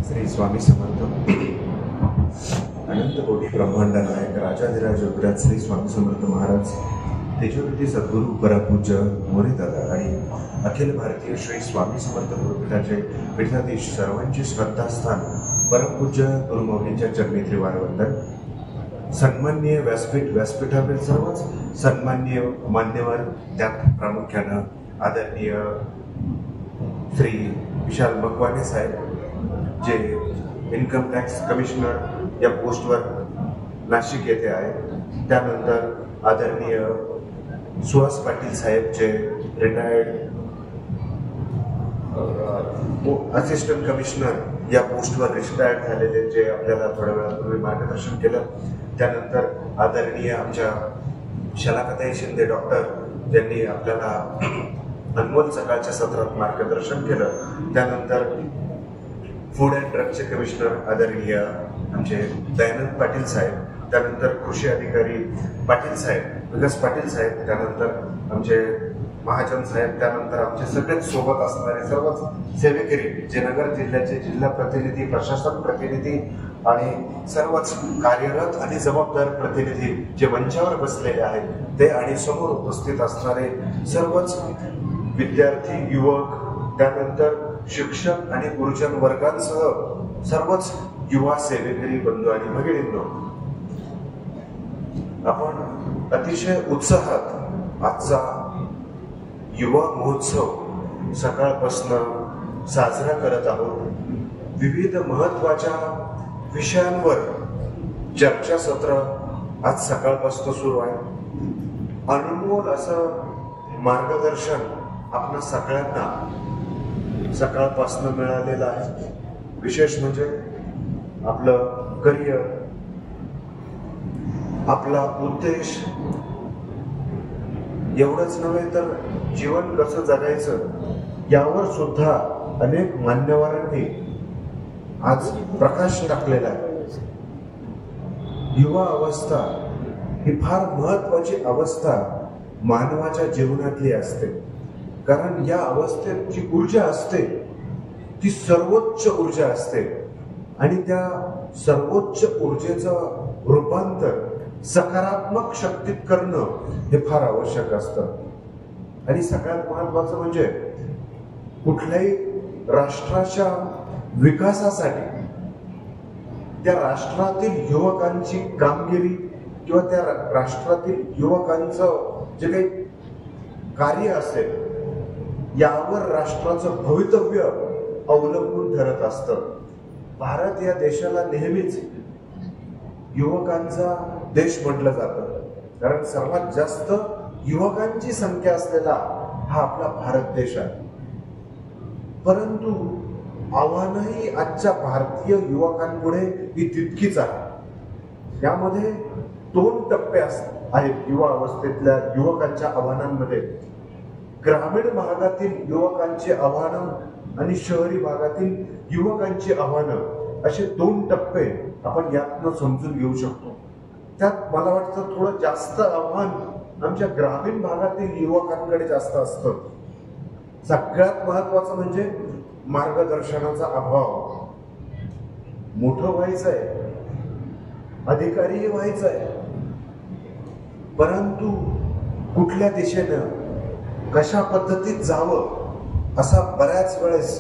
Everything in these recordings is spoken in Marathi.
श्री स्वामी समर्थ अनंत कोटी ब्रह्मांड नायक राजाधिराज योगराज श्री स्वामी समर्थ महाराज तेजोवृत्ती सद्गुरू परमपूज्य मोरेदादा आणि अखिल भारतीय श्री स्वामी समर्थ गुरुपीठाचे पीठाधीश सर्वांचे श्रद्धास्थान परमपूज्य गुरुमौलींच्या चरणी त्रिवार वंदन. सन्माननीय व्यासपीठातील सर्वच सन्माननीय मान्यवर, त्यात प्रामुख्यानं आदरणीय श्री विशाल मकवाने साहेब, जे इन्कम टॅक्स कमिशनर या पोस्टवर नाशिक येथे आहे. त्यानंतर आदरणीय सुहास पाटील साहेब, जे रिटायर्ड असिस्टंट कमिशनर या पोस्टवर रिटायर्ड झालेले, जे आपल्याला थोड्या वेळापूर्वी मार्गदर्शन केलं. त्यानंतर आदरणीय आमच्या शलाकाताई शिंदे डॉक्टर, ज्यांनी आपल्याला अनमोल सकाळच्या सत्रात मार्गदर्शन केलं. त्यानंतर फूड अँड ड्रगचे कमिशनर आदरणीय आमचे दयानंद पाटील साहेब, त्यानंतर कृषी अधिकारी पाटील साहेब, विकास पाटील साहेब, त्यानंतर आमचे महाजन साहेब, त्यानंतर आमचे सगळेच सोबत असणारे सर्वच सेवेकरी, जे नगर जिल्ह्याचे जिल्हा प्रतिनिधी, प्रशासन प्रतिनिधी आणि सर्वच कार्यरत आणि जबाबदार प्रतिनिधी जे मंचावर बसलेले आहेत ते, आणि समोर उपस्थित असणारे सर्वच विद्यार्थी, युवक, त्यानंतर शिक्षक आणि गुरुजन वर्गांसह सर्वच युवा सेवेकरी बंधू आणि भगिनींनो, आपण अतिशय उत्साहात आजचा युवा महोत्सव सकाळपासून साजरा करत आहोत. विविध महत्वाच्या विषयांवर चर्चासत्र आज सकाळपासून सुरू आहे. अनमोल असं मार्गदर्शन आपल्या सगळ्यांना सकाळपासून मिळालेलं आहे. विशेष म्हणजे आपलं करिअर, आपला उद्देश, एवढंच नव्हे तर जीवन कसं जगायचं यावर सुद्धा अनेक मान्यवरांनी आज प्रकाश टाकलेला आहे. युवा अवस्था ही फार महत्वाची अवस्था मानवाच्या जीवनातली असते, कारण या अवस्थेत जी ऊर्जा असते ती सर्वोच्च ऊर्जा असते आणि त्या सर्वोच्च ऊर्जेचं रूपांतर सकारात्मक शक्तीत करणं हे फार आवश्यक असतं. आणि सगळ्यात महत्वाचं म्हणजे कुठल्याही राष्ट्राच्या विकासासाठी त्या राष्ट्रातील युवकांची कामगिरी किंवा त्या राष्ट्रातील युवकांचं जे काही कार्य असेल यावर राष्ट्राचं भवितव्य अवलंबून ठरत असतं. भारत या देशाला नेहमीच युवकांचा देश म्हटलं जातं, कारण सर्वात जास्त युवकांची संख्या असलेला हा आपला भारत देश आहे. परंतु आव्हानही आजच्या भारतीय युवकांपुढे ही तितकीच आहे. यामध्ये दोन टप्पे आहेत युवा अवस्थेतल्या युवकांच्या आव्हानांमध्ये. ग्रामीण भागातील युवकांची आव्हानं आणि शहरी भागातील युवकांची आव्हानं, असे दोन टप्पे आपण यातनं समजून घेऊ शकतो. त्यात मला वाटतं थोडं जास्त आव्हान आमच्या ग्रामीण भागातील युवकांकडे जास्त असतं. सगळ्यात महत्वाचं म्हणजे मार्गदर्शनाचा अभाव. मोठं व्हायचंय, अधिकारी व्हायचंय, परंतु कुठल्या दिशेनं कशा पद्धतीत जावं असा बऱ्याच वेळेस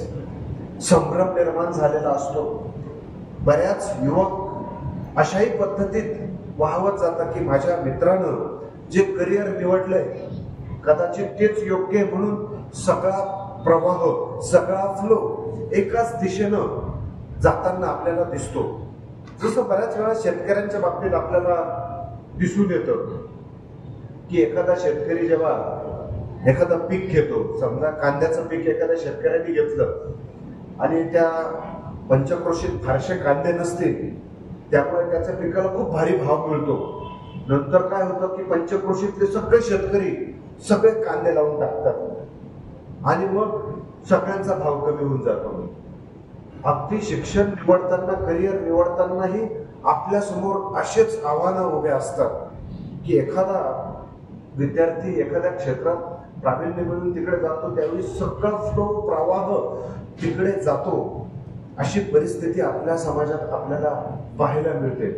संभ्रम निर्माण झालेला असतो. बऱ्याच युवक अशाही पद्धतीत वाहवत जातात की माझ्या मित्रानं जे करिअर निवडलंय कदाचित तेच योग्य आहे, म्हणून सगळा प्रवाह, सगळा फ्लो एकाच दिशेनं जाताना आपल्याला दिसतो. जसं बऱ्याच वेळा शेतकऱ्यांच्या बाबतीत आपल्याला दिसून येतं की एखादा शेतकरी जेव्हा एखादं पीक घेतो, समजा कांद्याचं पीक एखाद्या शेतकऱ्यांनी घेतलं आणि त्या पंचक्रोशीत फारसे कांदे नसतील, त्यामुळे त्याच्या पिकाला खूप भारी भाव मिळतो. नंतर काय होतं की पंचक्रोशीतले सगळे शेतकरी सगळे कांदे लावून टाकतात आणि मग सगळ्यांचा भाव कमी होऊन जातो. अगदी शिक्षण निवडताना, करिअर निवडतानाही आपल्या समोर असेच आव्हानं उभे असतात की एखादा विद्यार्थी एखाद्या क्षेत्रात प्रावीण्य मिळून तिकडे जातो, त्यावेळी सगळा फ्लो प्रवाह तिकडे जातो अशी परिस्थिती आपल्या समाजात आपल्याला पाहायला मिळते.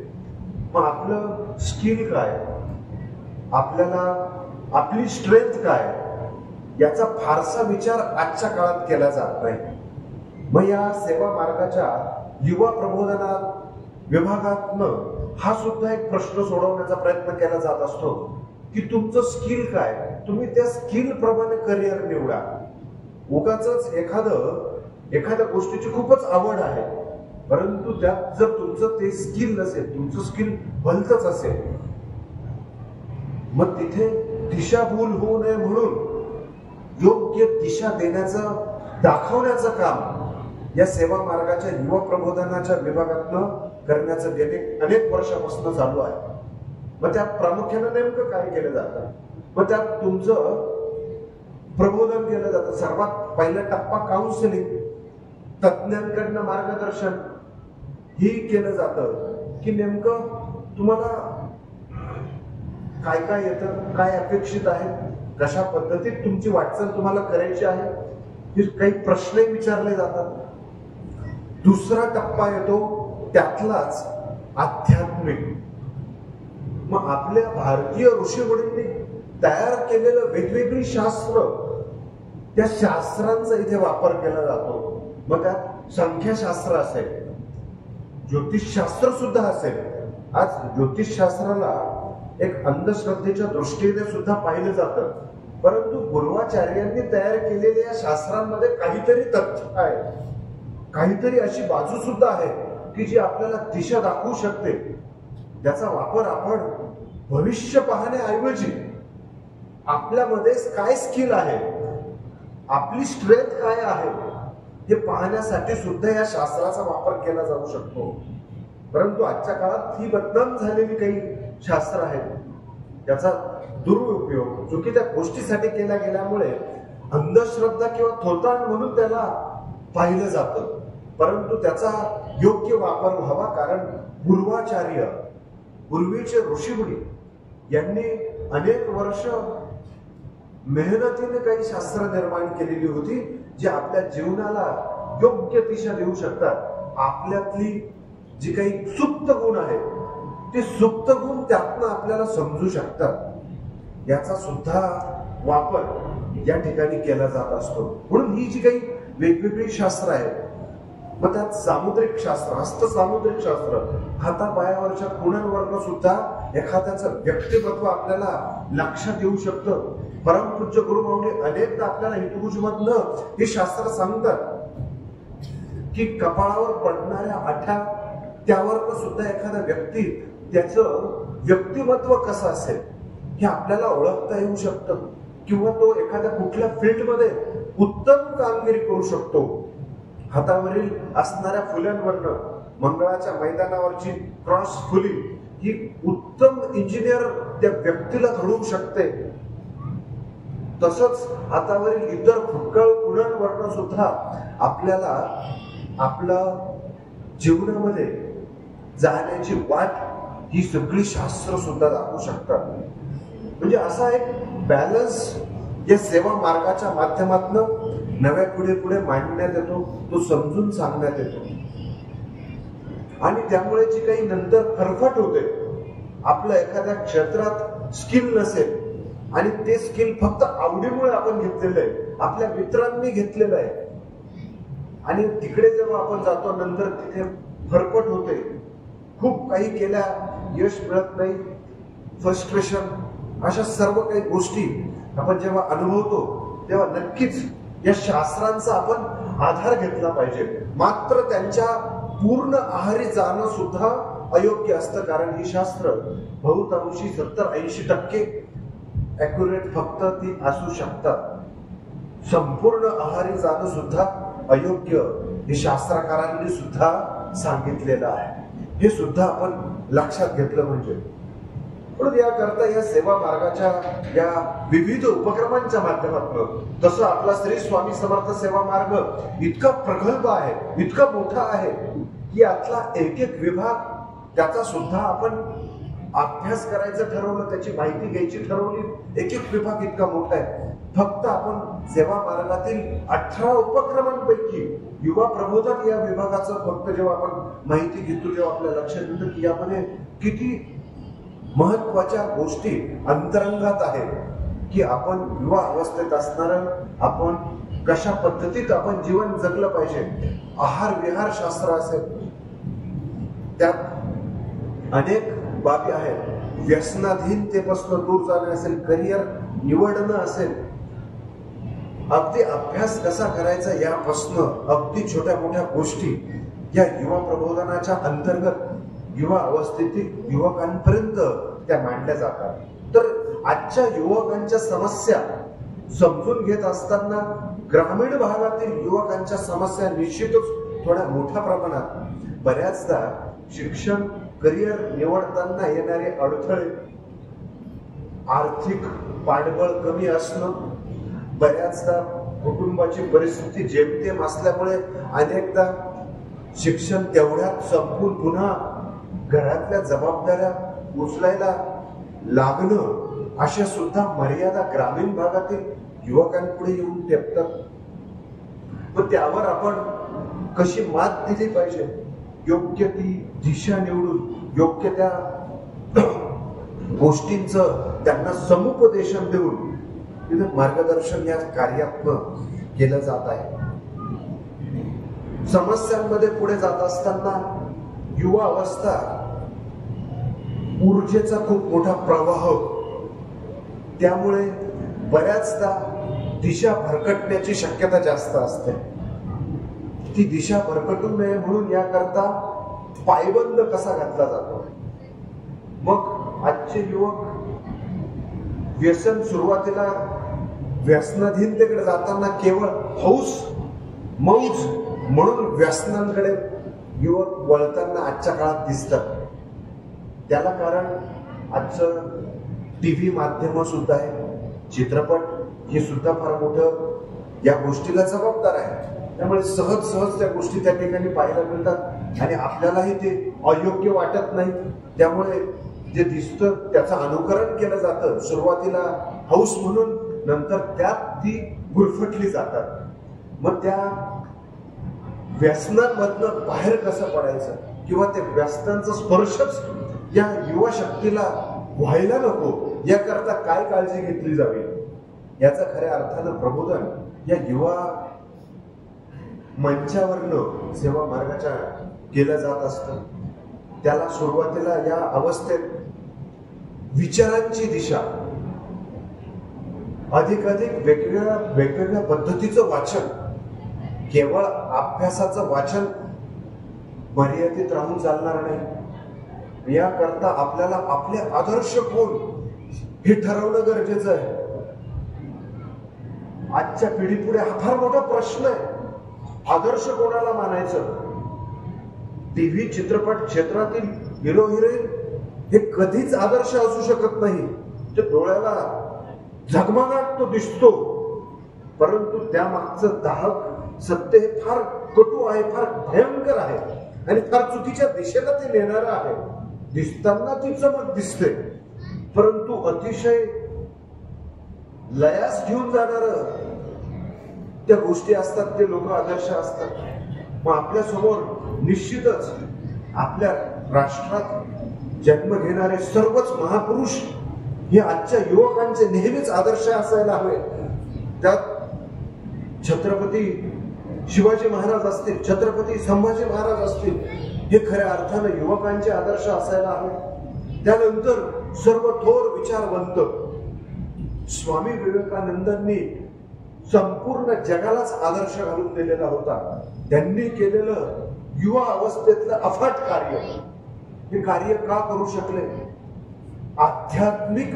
मग आपलं स्किल काय, आपल्याला आपली स्ट्रेंथ काय, याचा फारसा विचार आजच्या काळात केला जात नाही. मग या सेवा मार्गाच्या युवा प्रबोधना विभागातनं हा सुद्धा एक प्रश्न सोडवण्याचा प्रयत्न केला जात असतो की तुमचं स्किल काय, तुम्ही त्या स्किल प्रमाणे करिअर निवडा. उगाच एखाद्या गोष्टीची खूपच आवड आहे, परंतु त्यात जर तुमचं ते स्किल नसेल, तुमचं स्किल भलतच असेल, मग तिथे दिशाभूल होऊ नये म्हणून योग्य दिशा देण्याचं, दाखवण्याचं काम या सेवा मार्गाच्या युवा प्रबोधनाच्या विभागातनं करण्याचं गेले अनेक वर्षापासून चालू आहे. मग त्यात प्रामुख्यानं नेमकं काय केलं जातं? मग त्यात तुमचं प्रबोधन केलं जातं. सर्वात पहिला टप्पा काउन्सिलिंग, तज्ञांकडनं मार्गदर्शन ही केलं जातं की नेमकं तुम्हाला काय काय येतं, काय अपेक्षित आहे, कशा पद्धतीत तुमची वाटचाल तुम्हाला करायची आहे, हे काही प्रश्न विचारले जातात. दुसरा टप्पा येतो त्यातलाच आध्यात्मिक. मग आपल्या भारतीय ऋषीमुनींनी तयार केलेलं वेगवेगळी शास्त्र, त्या शास्त्रांचा इथे वापर केला जातो. मग त्यात संख्याशास्त्र असेल, ज्योतिषशास्त्र सुद्धा असेल. आज ज्योतिषशास्त्राला एक अंधश्रद्धेच्या दृष्टीने सुद्धा पाहिलं जातं, परंतु गुरुवाचार्यांनी तयार केलेल्या या शास्त्रांमध्ये काहीतरी तथ्य आहे, काहीतरी अशी बाजू सुद्धा आहे की जी आपल्याला दिशा दाखवू शकते. त्याचा वापर आपण भविष्य पाहण्याऐवजी आपल्यामध्ये काय स्किल आहे, आपली स्ट्रेंथ काय आहे हे पाहण्यासाठी सुद्धा या शास्त्राचा वापर केला जाऊ शकतो. परंतु आजच्या काळात ही बदनाम झालेली काही शास्त्र आहेत, त्याचा दुरुपयोग चुकीच्या गोष्टीसाठी केला गेल्यामुळे अंधश्रद्धा किंवा थोतांड म्हणून त्याला पाहिलं जातं. परंतु त्याचा योग्य वापर व्हावा, कारण पूर्वाचार्य, पूर्वीचे ऋषीमुनी यांनी अनेक वर्ष मेहनतीने काही शास्त्र निर्माण केलेली होती, जी आपल्या जीवनाला योग्य दिशा देऊ शकतात. आपल्यातली जी काही सुप्त गुण आहेत, ते सुप्त गुण त्यातनं आपल्याला समजू शकतात. याचा सुद्धा वापर या ठिकाणी केला जात असतो. म्हणून ही जी काही वेगवेगळी शास्त्र आहेत, मग त्यात सामुद्रिक शास्त्र, हस्त सामुद्रिक शास्त्र, हातापायावरच्या खुणांवरनं सुद्धा एखाद्याचं व्यक्तिमत्व आपल्याला लक्षात येऊ शकतं. परमपूज्य गुरुमाऊली अनेकदा आपल्याला हितगुजमधनं हे शास्त्र सांगतात की कपाळावर पडणाऱ्या आठ्या, त्यावर सुद्धा एखादा व्यक्ती, त्याचं व्यक्तिमत्व कसं असेल हे आपल्याला ओळखता येऊ शकतं. किंवा तो एखाद्या कुठल्या फील्डमध्ये उत्तम कामगिरी करू शकतो. हातावरील असणाऱ्या फुल्यांवरनं, मंगळाच्या मैदानावरची क्रॉस फुली ही उत्तम इंजिनियर त्या व्यक्तीला घडवू शकते. तसंच हातावरील इतर फुटकळ खुणांवरनं सुद्धा आपल्याला आपल्या जीवनामध्ये जाण्याची वाट ही सगळी शास्त्र सुद्धा दाखवू शकतात. म्हणजे असा एक बॅलन्स या सेवा मार्गाच्या माध्यमातून नव्या पुढे पुढे मांडण्यात येतो, तो समजून सांगण्यात येतो. आणि त्यामुळे जी काही नंतर फरफट होते, आपलं एखाद्या क्षेत्रात स्किल नसेल आणि ते स्किल फक्त आवडीमुळे आपण घेतलेलं आहे, आपल्या मित्रांनी घेतलेलं आहे, आणि तिकडे जेव्हा आपण जातो नंतर तिथे फरफट होते, खूप काही केल्या यश मिळत नाही, फ्रस्ट्रेशन, अशा सर्व काही गोष्टी आपण जेव्हा अनुभवतो तेव्हा नक्कीच या शास्त्रांचा आपण आधार घेतला पाहिजे. मात्र त्यांच्या पूर्ण आहारी जाणं सुद्धा अयोग्य असतं, कारण ही शास्त्र बहुतांशी 70-80% ॲक्युरेट फक्त ती असू शकतात. संपूर्ण आहारी जाणं सुद्धा अयोग्य हे शास्त्रकारांनी सुद्धा सांगितलेलं आहे. हे सुद्धा आपण लक्षात घेतलं म्हणजे. म्हणून याकरता या सेवा मार्गाच्या या विविध उपक्रमांच्या माध्यमातून, तसं आपला श्री स्वामी समर्थ सेवा मार्ग इतका प्रगल्भ आहे, इतका मोठा आहे की यातला एक एक विभाग, त्याचा सुद्धा आपण अभ्यास करायचं ठरवलं, त्याची माहिती घ्यायची ठरवली, एक एक विभाग इतका मोठा आहे फक्त आपण सेवा मार्गातील 18 उपक्रमांपैकी युवा प्रबोधन या विभागाचं फक्त जेव्हा आपण माहिती घेतो तेव्हा आपल्या लक्षात येतं की यामध्ये किती महत्वाच्या गोष्टी अंतरंगात आहेत की आपण युवा अवस्थेत असणार आपण कशा पद्धतीत आपण जीवन जगलं पाहिजे. आहार विहार शास्त्र असेल, त्यात अनेक बाबी आहेत. व्यसनाधीनतेपासून दूर जाणे असेल, करिअर निवडणं असेल, अगदी अभ्यास कसा करायचा यापासून अगदी छोट्या मोठ्या गोष्टी या युवा प्रबोधनाच्या अंतर्गत युवा अवस्थेतील युवकांपर्यंत त्या मांडल्या जातात. तर आजच्या युवकांच्या समस्या समजून घेत असताना ग्रामीण भागातील युवकांच्या समस्या निश्चितच थोड्या मोठ्या प्रमाणात बऱ्याचदा शिक्षण करिअर निवडताना येणारे अडथळे, आर्थिक पाठबळ कमी असणं, बऱ्याचदा कुटुंबाची परिस्थिती जेमतेम असल्यामुळे अनेकदा शिक्षण तेवढ्यात संपून पुन्हा घरातल्या जबाबदाऱ्या उचलायला लागणं, अशा सुद्धा मर्यादा ग्रामीण भागातील युवकांपुढे येऊन ठेपतात. पण त्यावर आपण कशी मात दिली पाहिजे, योग्य ती दिशा निवडून योग्य त्या गोष्टींचं त्यांना समुपदेशन देऊन तिथे मार्गदर्शन या कार्यात्मक केलं जात आहे. समस्यांमध्ये पुढे जात असताना युवा अवस्था ऊर्जेचा खूप मोठा प्रवाह, त्यामुळे बऱ्याचदा दिशा भरकटण्याची शक्यता जास्त असते. ती दिशा भरकटू नये म्हणून याकरता पायबंद कसा घातला जातो. मग आजचे युवक व्यसन सुरुवातीला व्यसनाधीनतेकडे जाताना केवळ हौस मौज म्हणून व्यसनांकडे युवक वळताना आजच्या काळात दिसतात. त्याला कारण आजचं टीव्ही माध्यम सुद्धा आहे, चित्रपट हे सुद्धा फार मोठं या गोष्टीला जबाबदार आहे. त्यामुळे सहज त्या गोष्टी त्या ठिकाणी पाहायला मिळतात आणि आपल्यालाही ते अयोग्य वाटत नाही. त्यामुळे जे दिसतं त्याचं अनुकरण केलं जातं. सुरुवातीला हौस म्हणून, नंतर त्यात ती गुरफटली जातात. मग त्या व्यसनांमधनं बाहेर कसं पडायचं किंवा त्या व्यसनांचा स्पर्शच या युवा शक्तीला व्हायला नको याकरता काय काळजी घेतली जावी, याचा खऱ्या अर्थानं प्रबोधन या युवा मंचावरनं सेवा मार्गाच्या केलं जात असतं. त्याला सुरुवातीला या अवस्थेत विचारांची दिशा, अधिक वेगवेगळ्या पद्धतीचं वाचन, केवळ अभ्यासाचं वाचन मर्यादित राहून चालणार नाही. याकरता आपल्याला आपले आदर्श कोण हे ठरवणं गरजेचं आहे. आजच्या पिढीपुढे हा फार मोठा प्रश्न आहे, आदर्श कोणाला मानायचं. टीव्ही चित्रपट क्षेत्रातील हिरो हिरोईन हे कधीच आदर्श असू शकत नाही. ते डोळ्याला झगमगाट तो दिसतो, परंतु त्यामागचं दाहक सत्य हे फार कटू आहे, फार भयंकर आहे आणि फार चुकीच्या दिशेला ते नेणारं आहे. दिसताना ती चमक दिसते, परंतु अतिशय लयास घेऊन जाणार त्या गोष्टी असतात, ते लोक आदर्श असतात. मग आपल्या समोर निश्चितच आपल्या राष्ट्रात जन्म घेणारे सर्वच महापुरुष हे आजच्या युवकांचे नेहमीच आदर्श असायला हवे. त्यात छत्रपती शिवाजी महाराज असतील, छत्रपती संभाजी महाराज असतील, हे खऱ्या अर्थानं युवकांचे आदर्श असायला हवे. त्यानंतर सर्व थोर विचारवंत स्वामी विवेकानंदांनी संपूर्ण जगालाच आदर्श घालून दिलेला होता. त्यांनी केलेलं युवा अवस्थेतलं अफाट कार्य, हे कार्य का करू शकले? आध्यात्मिक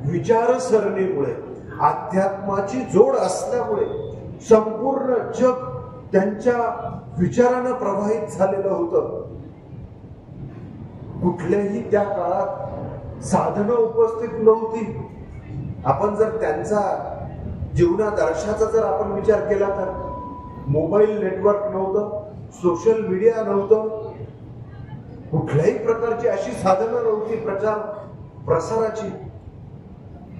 विचारसरणीमुळे, अध्यात्माची जोड असल्यामुळे संपूर्ण जग त्यांच्या विचारानं प्रभावित झालेलं होतं. कुठल्याही त्या काळात साधनं उपस्थित नव्हती. आपण जर त्यांचा जीवनादर्शाचा जर आपण विचार केला तर मोबाईल नेटवर्क नव्हतं, सोशल मीडिया नव्हतं, कुठल्याही प्रकारची अशी साधनं नव्हती प्रचार प्रसाराची.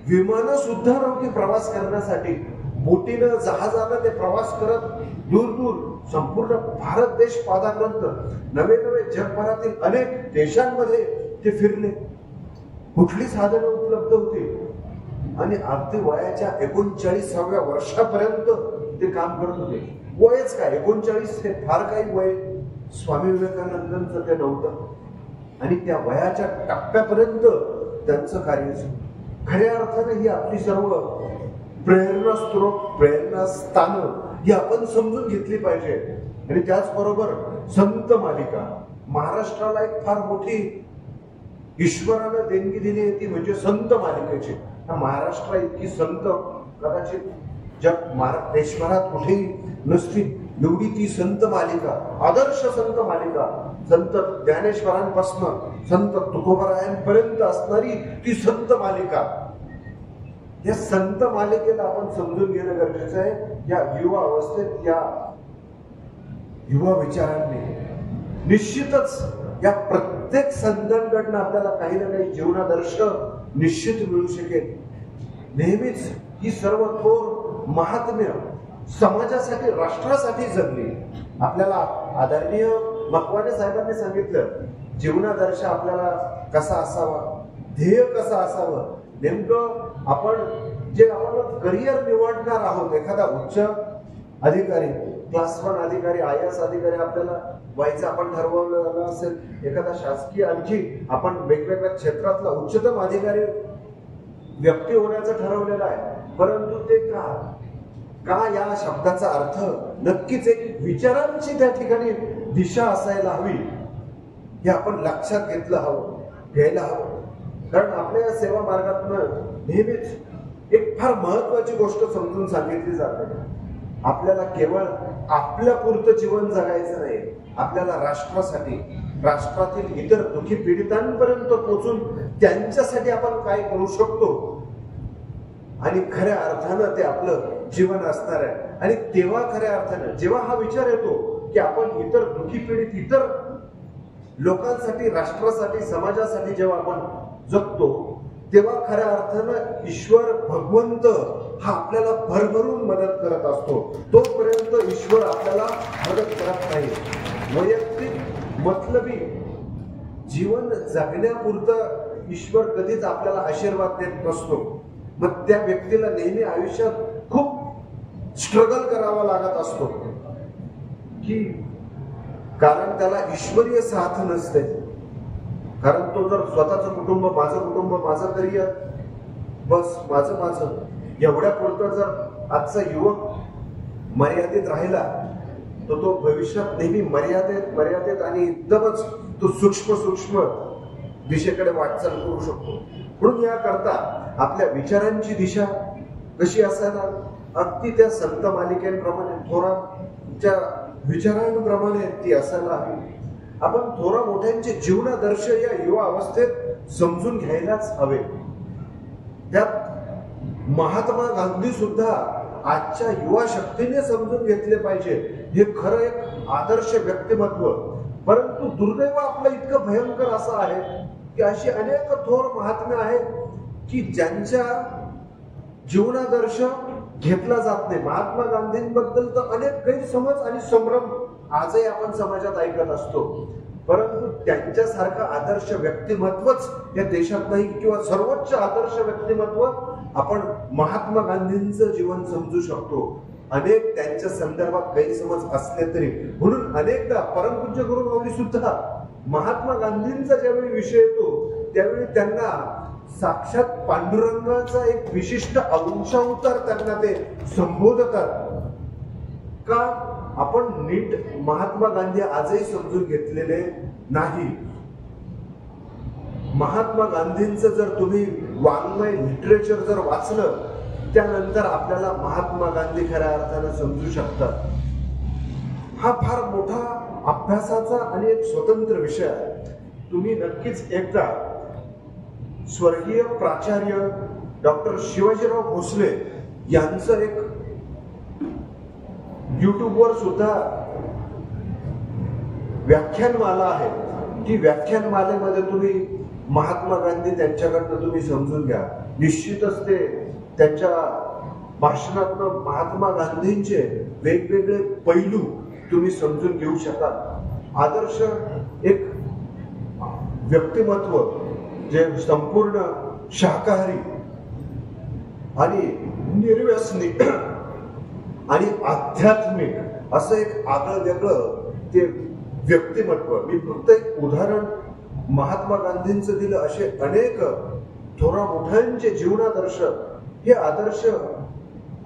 विमानं सुद्धा नव्हती प्रवास करण्यासाठी. बोटीनं जहाजानं ते प्रवास करत दूर दूर संपूर्ण भारत देश पादाक्रांत नवे नवे जगभरातील अनेक देशांमध्ये ते फिरले. कुठली साधनं उपलब्ध होती आणि अगदी वयाच्या 39व्या वर्षापर्यंत ते काम करत होते. वयच काय 39 हे फार काही वय स्वामी विवेकानंदांचं ते नव्हतं आणि त्या वयाच्या टप्प्यापर्यंत त्यांचं कार्य खऱ्या अर्थाने ही आपली सर्व प्रेरणा स्त्रोत प्रेरणा स्थानं ही आपण समजून घेतली पाहिजे. आणि त्याचबरोबर संत मालिका महाराष्ट्राला एक फार मोठी ईश्वरानं देणगी दिली आहे ती म्हणजे संत मालिकेची. महाराष्ट्र इतकी संत कदाचित देशभरात कुठेही नसती एवढी ती संत मालिका, आदर्श संत मालिका, संत ज्ञानेश्वरांपासून संत तुकोबरायांपर्यंत असणारी ती संत मालिका. या संत मालिकेला आपण समजून घेणं गरजेचं आहे. या युवा अवस्थेत या युवा विचारांनी निश्चितच या प्रत्येक संतांकडनं आपल्याला काही ना काही जीवनादर्श निश्चित मिळू शकेल. नेहमीच ही सर्व थोर महात्म्य समाजासाठी राष्ट्रासाठी जगली. आपल्याला आदरणीय मकवाने साहेबांनी सांगितलं जीवनादर्श आपल्याला कसा असावा, ध्येय कसं असावं. नेमकं आपण करिअर निवडणार आहोत, एखादा उच्च अधिकारी, क्लास 1 अधिकारी, IAS अधिकारी आपल्याला व्हायचं आपण ठरवलेलं असेल, एखादा शासकीय आणखी आपण वेगवेगळ्या क्षेत्रातला उच्चतम अधिकारी व्यक्ती होण्याचं ठरवलेलं आहे. परंतु ते का या शब्दाचा अर्थ नक्कीच एक विचारांची त्या ठिकाणी दिशा असायला हवी हे आपण लक्षात घ्यायला हवं. कारण आपल्या सेवा मार्गातनं नेहमीच एक फार महत्वाची गोष्ट समजून सांगितली जाते. आपल्याला केवळ आपल्या पुरतं जीवन जगायचं नाही, आपल्याला राष्ट्रासाठी, राष्ट्रातील इतर दुःखी पीडितांपर्यंत पोहोचून त्यांच्यासाठी आपण काय करू शकतो आणि खऱ्या अर्थानं ते आपलं जीवन असणार आहे. आणि तेव्हा खऱ्या अर्थानं जेव्हा हा विचार येतो की आपण इतर दुःखी पीडित इतर लोकांसाठी, राष्ट्रासाठी, समाजासाठी जेव्हा आपण जगतो तेव्हा खऱ्या अर्थानं ईश्वर भगवंत हा आपल्याला भरभरून मदत करत असतो. तोपर्यंत ईश्वर आपल्याला मदत करत नाही. वैयक्तिक मतलबी जीवन जगण्यापुरतं ईश्वर कधीच आपल्याला आशीर्वाद देत नसतो. मग त्या व्यक्तीला नेहमी आयुष्यात खूप स्ट्रगल करावा लागत असतो की कारण त्याला ईश्वरीय साथ नसते. कारण तो जर स्वतःचं कुटुंब, माझं करिअर, बस माझं एवढ्या पुरतं जर आजचा युवक मर्यादित राहिला तर तो भविष्यात नेहमी मर्यादित आणि एकदमच तो सूक्ष्म दिशेकडे वाटचाल करू शकतो. म्हणून याकरता आपल्या विचारांची दिशा कशी असायला अगदी त्या संत मालिकेप्रमाणे थोरांच्या विचारांप्रमाणे ती असायला हवी. आपण थोरा मोठ्यांचे जीवनादर्श या युवा अवस्थेत समजून घ्यायलाच हवे. त्यात महात्मा गांधी सुद्धा आजच्या युवा शक्तीने समजून घेतले पाहिजे. हे खरं एक आदर्श व्यक्तिमत्व. परंतु दुर्दैव आपलं इतकं भयंकर असं आहे की अशी अनेक थोर महात्मे आहेत की ज्यांच्या जीवनादर्श घेतला जात नाही. महात्मा गांधींबद्दल तर अनेक गैरसमज आणि संभ्रम आजही आपण समाजात ऐकत असतो. परंतु त्यांच्यासारखं आदर्श व्यक्तिमत्वच या देशात नाही किंवा सर्वोच्च आदर्श व्यक्तिमत्व आपण महात्मा गांधींचं जीवन समजू शकतो. अनेक त्यांच्या संदर्भात गैरसमज असले तरी म्हणून अनेकदा परमपूज्य गुरुमाऊली सुद्धा महात्मा गांधींचा ज्यावेळी विषय येतो त्यावेळी त्यांना साक्षात पांडुरंगाचा एक विशिष्ट अंशावतार त्यांना ते संबोधतात. का आपण नीट महात्मा गांधी आजही समजून घेतलेले नाही. महात्मा गांधींचं जर तुम्ही वाङ्मय लिटरेचर जर वाचलं त्यानंतर आपल्याला महात्मा गांधी खऱ्या अर्थानं समजू शकतात. हा फार मोठा अभ्यासाचा आणि एक स्वतंत्र विषय आहे. तुम्ही नक्कीच एकदा स्वर्गीय प्राचार्य डॉक्टर शिवाजीराव भोसले यांचं एक युट्यूबवर सुद्धा व्याख्यानमाला आहे. ती व्याख्यानमालेमध्ये तुम्ही महात्मा गांधी त्यांच्याकडनं तुम्ही समजून घ्या, निश्चितच ते त्यांच्या भाषणातनं महात्मा गांधींचे वेगवेगळे पैलू तुम्ही समजून घेऊ शकाल. आदर्श एक व्यक्तिमत्व जे संपूर्ण शाकाहारी आणि निर्व्यसनी आणि आध्यात्मिक असं एक आगळं वेगळं ते व्यक्तिमत्व. मी फक्त एक उदाहरण महात्मा गांधींचं दिलं. असे अनेक थोरा मोठ्यांचे जीवनादर्श, हे आदर्श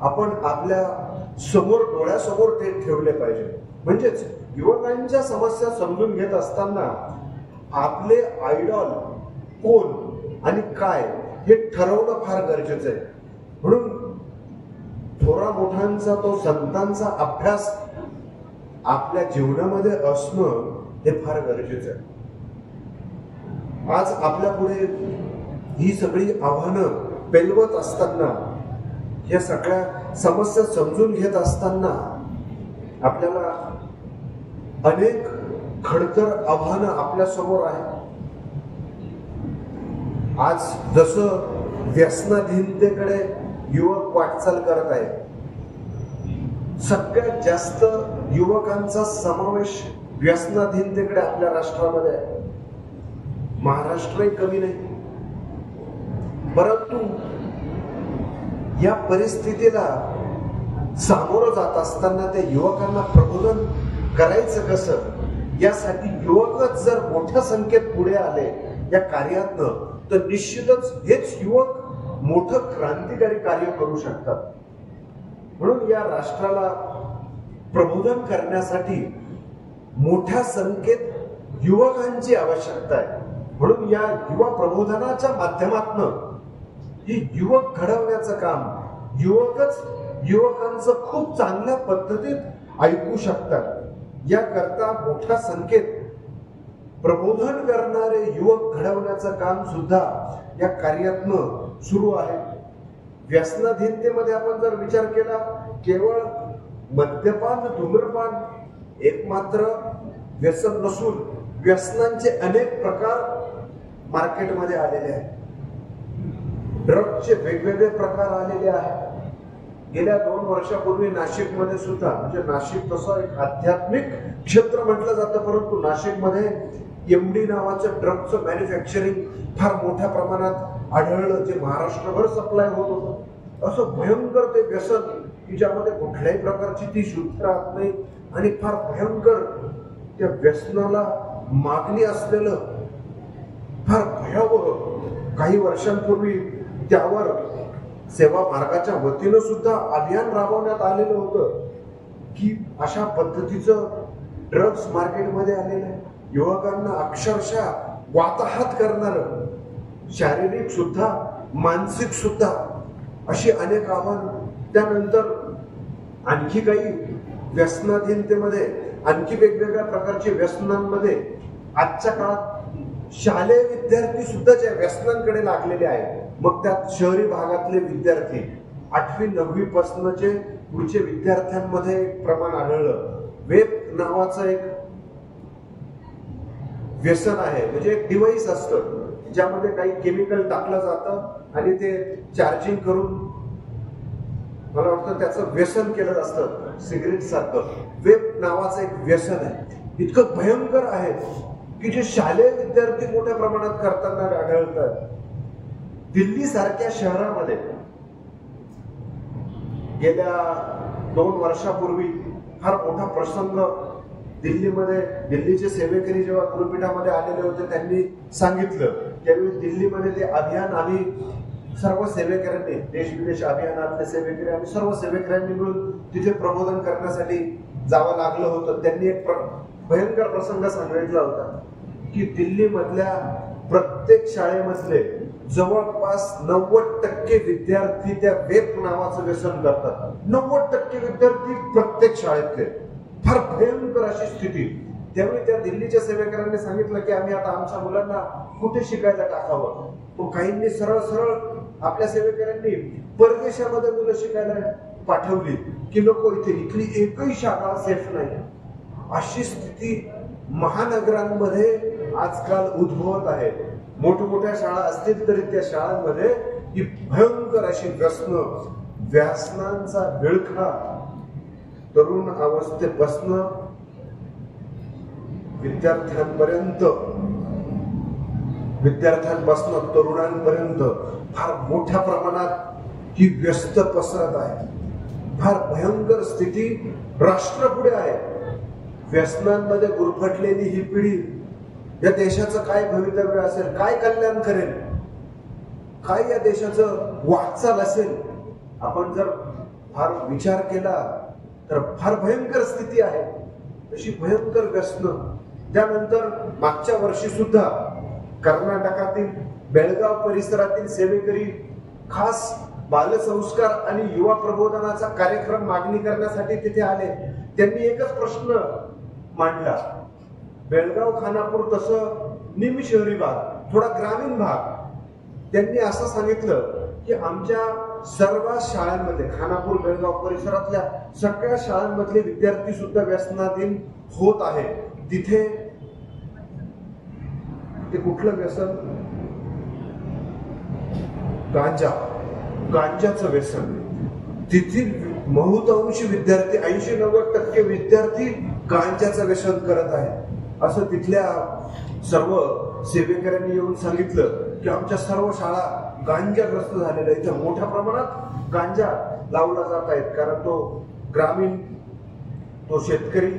आपण आपल्या समोर डोळ्यासमोर ते ठेवले पाहिजे. म्हणजेच युवकांच्या समस्या समजून घेत असताना आपले आयडॉल कोण आणि काय हे ठरवणं फार गरजेचं आहे. म्हणून थोरा मोठ्यांचा, तो संतांचा अभ्यास आपल्या जीवनामध्ये असणं हे फार गरजेचं आहे. आज आपल्या पुढे ही सगळी आव्हानं पेलवत असताना, या सगळ्या समस्या समजून घेत असताना आपल्याला अनेक खडतर आव्हानं आपल्या समोर आहेत. आज जसं व्यसनाधीनतेकडे युवक वाटचाल करत आहे, सगळ्यात जास्त युवकांचा समावेश व्यसनाधीनतेकडे आपल्या राष्ट्रामध्ये आहे. महाराष्ट्रही कमी नाही. परंतु या परिस्थितीला सामोरं जात असताना त्या युवकांना प्रबोधन करायचं कसं, यासाठी युवकच जर मोठ्या संख्येत पुढे आले या कार्यातनं, तर निश्चितच हेच युवक मोठं क्रांतिकारी कार्य करू शकतात. म्हणून या राष्ट्राला प्रबोधन करण्यासाठी मोठ्या संख्येत युवकांची आवश्यकता आहे. म्हणून या युवा प्रबोधनाच्या माध्यमातून ही युवक घडवण्याचं काम युवकच युवकांचं खूप चांगल्या पद्धतीत ऐकू शकतात. याकरता मोठ्या संख्येत प्रबोधन करणारे युवक घडवण्याचं काम सुद्धा या कार्यातनं सुरू आहे. व्यसनाधीनतेमध्ये आपण जर विचार केला, केवळ मद्यपान, धूम्रपान एकमात्र व्यसन नसून व्यसनांचे अनेक प्रकार मार्केटमध्ये आलेले आहेत. ड्रग्सचे वेगवेगळे प्रकार आलेले आहेत. गेल्या 2 वर्षापूर्वी नाशिकमध्ये सुद्धा, म्हणजे नाशिक तसं एक आध्यात्मिक क्षेत्र म्हटलं जातं, परंतु नाशिकमध्ये MD नावाचं ड्रग्सचं मॅन्युफॅक्चरिंग फार मोठ्या प्रमाणात आढळलं, जे महाराष्ट्रभर सप्लाय होत होतं. असं भयंकर ते व्यसन की ज्यामध्ये कुठल्याही प्रकारची ती शुद्ध राहत नाही आणि फार भयंकर त्या व्यसनाला मागणी असलेलं फार भयावह. काही वर्षांपूर्वी त्यावर सेवा मार्गाच्या वतीनं सुद्धा अभियान राबवण्यात आलेलं होतं की अशा पद्धतीचं ड्रग्स मार्केटमध्ये आलेलं आहे. युवकांना अक्षरशः वाताहत करणारं, शारीरिक सुद्धा मानसिक सुद्धा अशी अनेक आव्हान. त्यानंतर आणखी काही व्यसनाधीनतेमध्ये, आणखी वेगवेगळ्या प्रकारच्या व्यसनांमध्ये आजच्या काळात शालेय विद्यार्थी सुद्धा ज्या व्यसनांकडे लागलेले आहेत. मग त्यात शहरी भागातले विद्यार्थी 8वी 9वी पासूनचे पुढचे विद्यार्थ्यांमध्ये प्रमाण आढळलं. वेब नावाचं एक व्यसन आहे. म्हणजे एक डिव्हाइस असतं ज्यामध्ये काही केमिकल टाकलं जातं आणि ते चार्जिंग करून, मला वाटतं त्याचं व्यसन केलं असतं, सिगरेट सारखं. वेब नावाचं एक व्यसन आहे. इतकं भयंकर आहे की जे शालेय विद्यार्थी मोठ्या प्रमाणात करताना आढळतात. दिल्ली सारख्या शहरामध्ये गेल्या 2 वर्षापूर्वी फार मोठा प्रसंग दिल्लीमध्ये, दिल्लीचे सेवेकरी जेव्हा गुरुपीठामध्ये आलेले होते, त्यांनी सांगितलं त्यावेळी दिल्लीमध्ये ते अभियान आम्ही सर्व सेवेकऱ्यांनी, देश विदेश अभियानातले सेवेकरी आम्ही सर्व सेवेकऱ्यांनी मिळून तिथे प्रबोधन करण्यासाठी जावं लागलं होतं. त्यांनी एक भयंकर प्रसंग सांगितला होता की दिल्लीमधल्या प्रत्येक शाळेमधले जवळपास 90% विद्यार्थी त्या वेब नावाचं व्यसन करतात. 90% विद्यार्थी प्रत्येक शाळेतले. फार भयंकर अशी स्थिती. त्यावेळी त्या दिल्लीच्या सेवेकरांनी सांगितलं की आम्ही आता आमच्या मुलांना कुठे शिकायला टाकावं. मग काहींनी सरळ सरळ आपल्या सेवेकरांनी परदेशामध्ये मुलं शिकायला पाठवली की नको, इथे इथली एकही शाळा सेफ नाही. अशी स्थिती महानगरांमध्ये आजकाल उद्भवत आहे. मोठमोठ्या शाळा असतील तरी त्या शाळांमध्ये ही भयंकर अशी व्यसनांचा विळखा तरुण अवस्थेपासून विद्यार्थ्यांपासून तरुणांपर्यंत फार मोठ्या प्रमाणात ही व्यस्त पसरत आहे. फार भयंकर स्थिती राष्ट्रपुढे आहे. व्यसनांमध्ये गुरफटलेली ही पिढी या देशाचं काय भवितव्य असेल, काय कल्याण करेल, काय या देशाचं वाटचाल असेल, आपण जर फार विचार केला तर फार भयंकर स्थिती आहे. अशी भयंकर व्यसन. त्यानंतर मागच्या वर्षी सुद्धा कर्नाटकातील बेळगाव परिसरातील सेवेकरी खास बालसंस्कार आणि युवा प्रबोधनाचा कार्यक्रम मागणी करण्यासाठी तिथे आले. त्यांनी एकच प्रश्न मांडला. बेळगाव खानापूर तसं निम शहरी भाग, थोडा ग्रामीण भाग. त्यांनी असं सांगितलं की आमच्या सर्व शाळांमध्ये, खानापूर बेळगाव परिसरातल्या सगळ्या शाळांमधले विद्यार्थी सुद्धा व्यसनाधीन होत आहे. तिथे ते कुठलं व्यसन? गांजाचं व्यसन. तेथील बहुतांशी विद्यार्थी, 80-90% विद्यार्थी गांजाचं व्यसन करत आहे. असं तिथल्या सर्व सेवेकऱ्यांनी येऊन सांगितलं की आमच्या सर्व शाळा गांजाग्रस्त झालेल्या. इथं मोठ्या प्रमाणात गांजा लावला जात आहेत. कारण तो ग्रामीण, तो शेतकरी,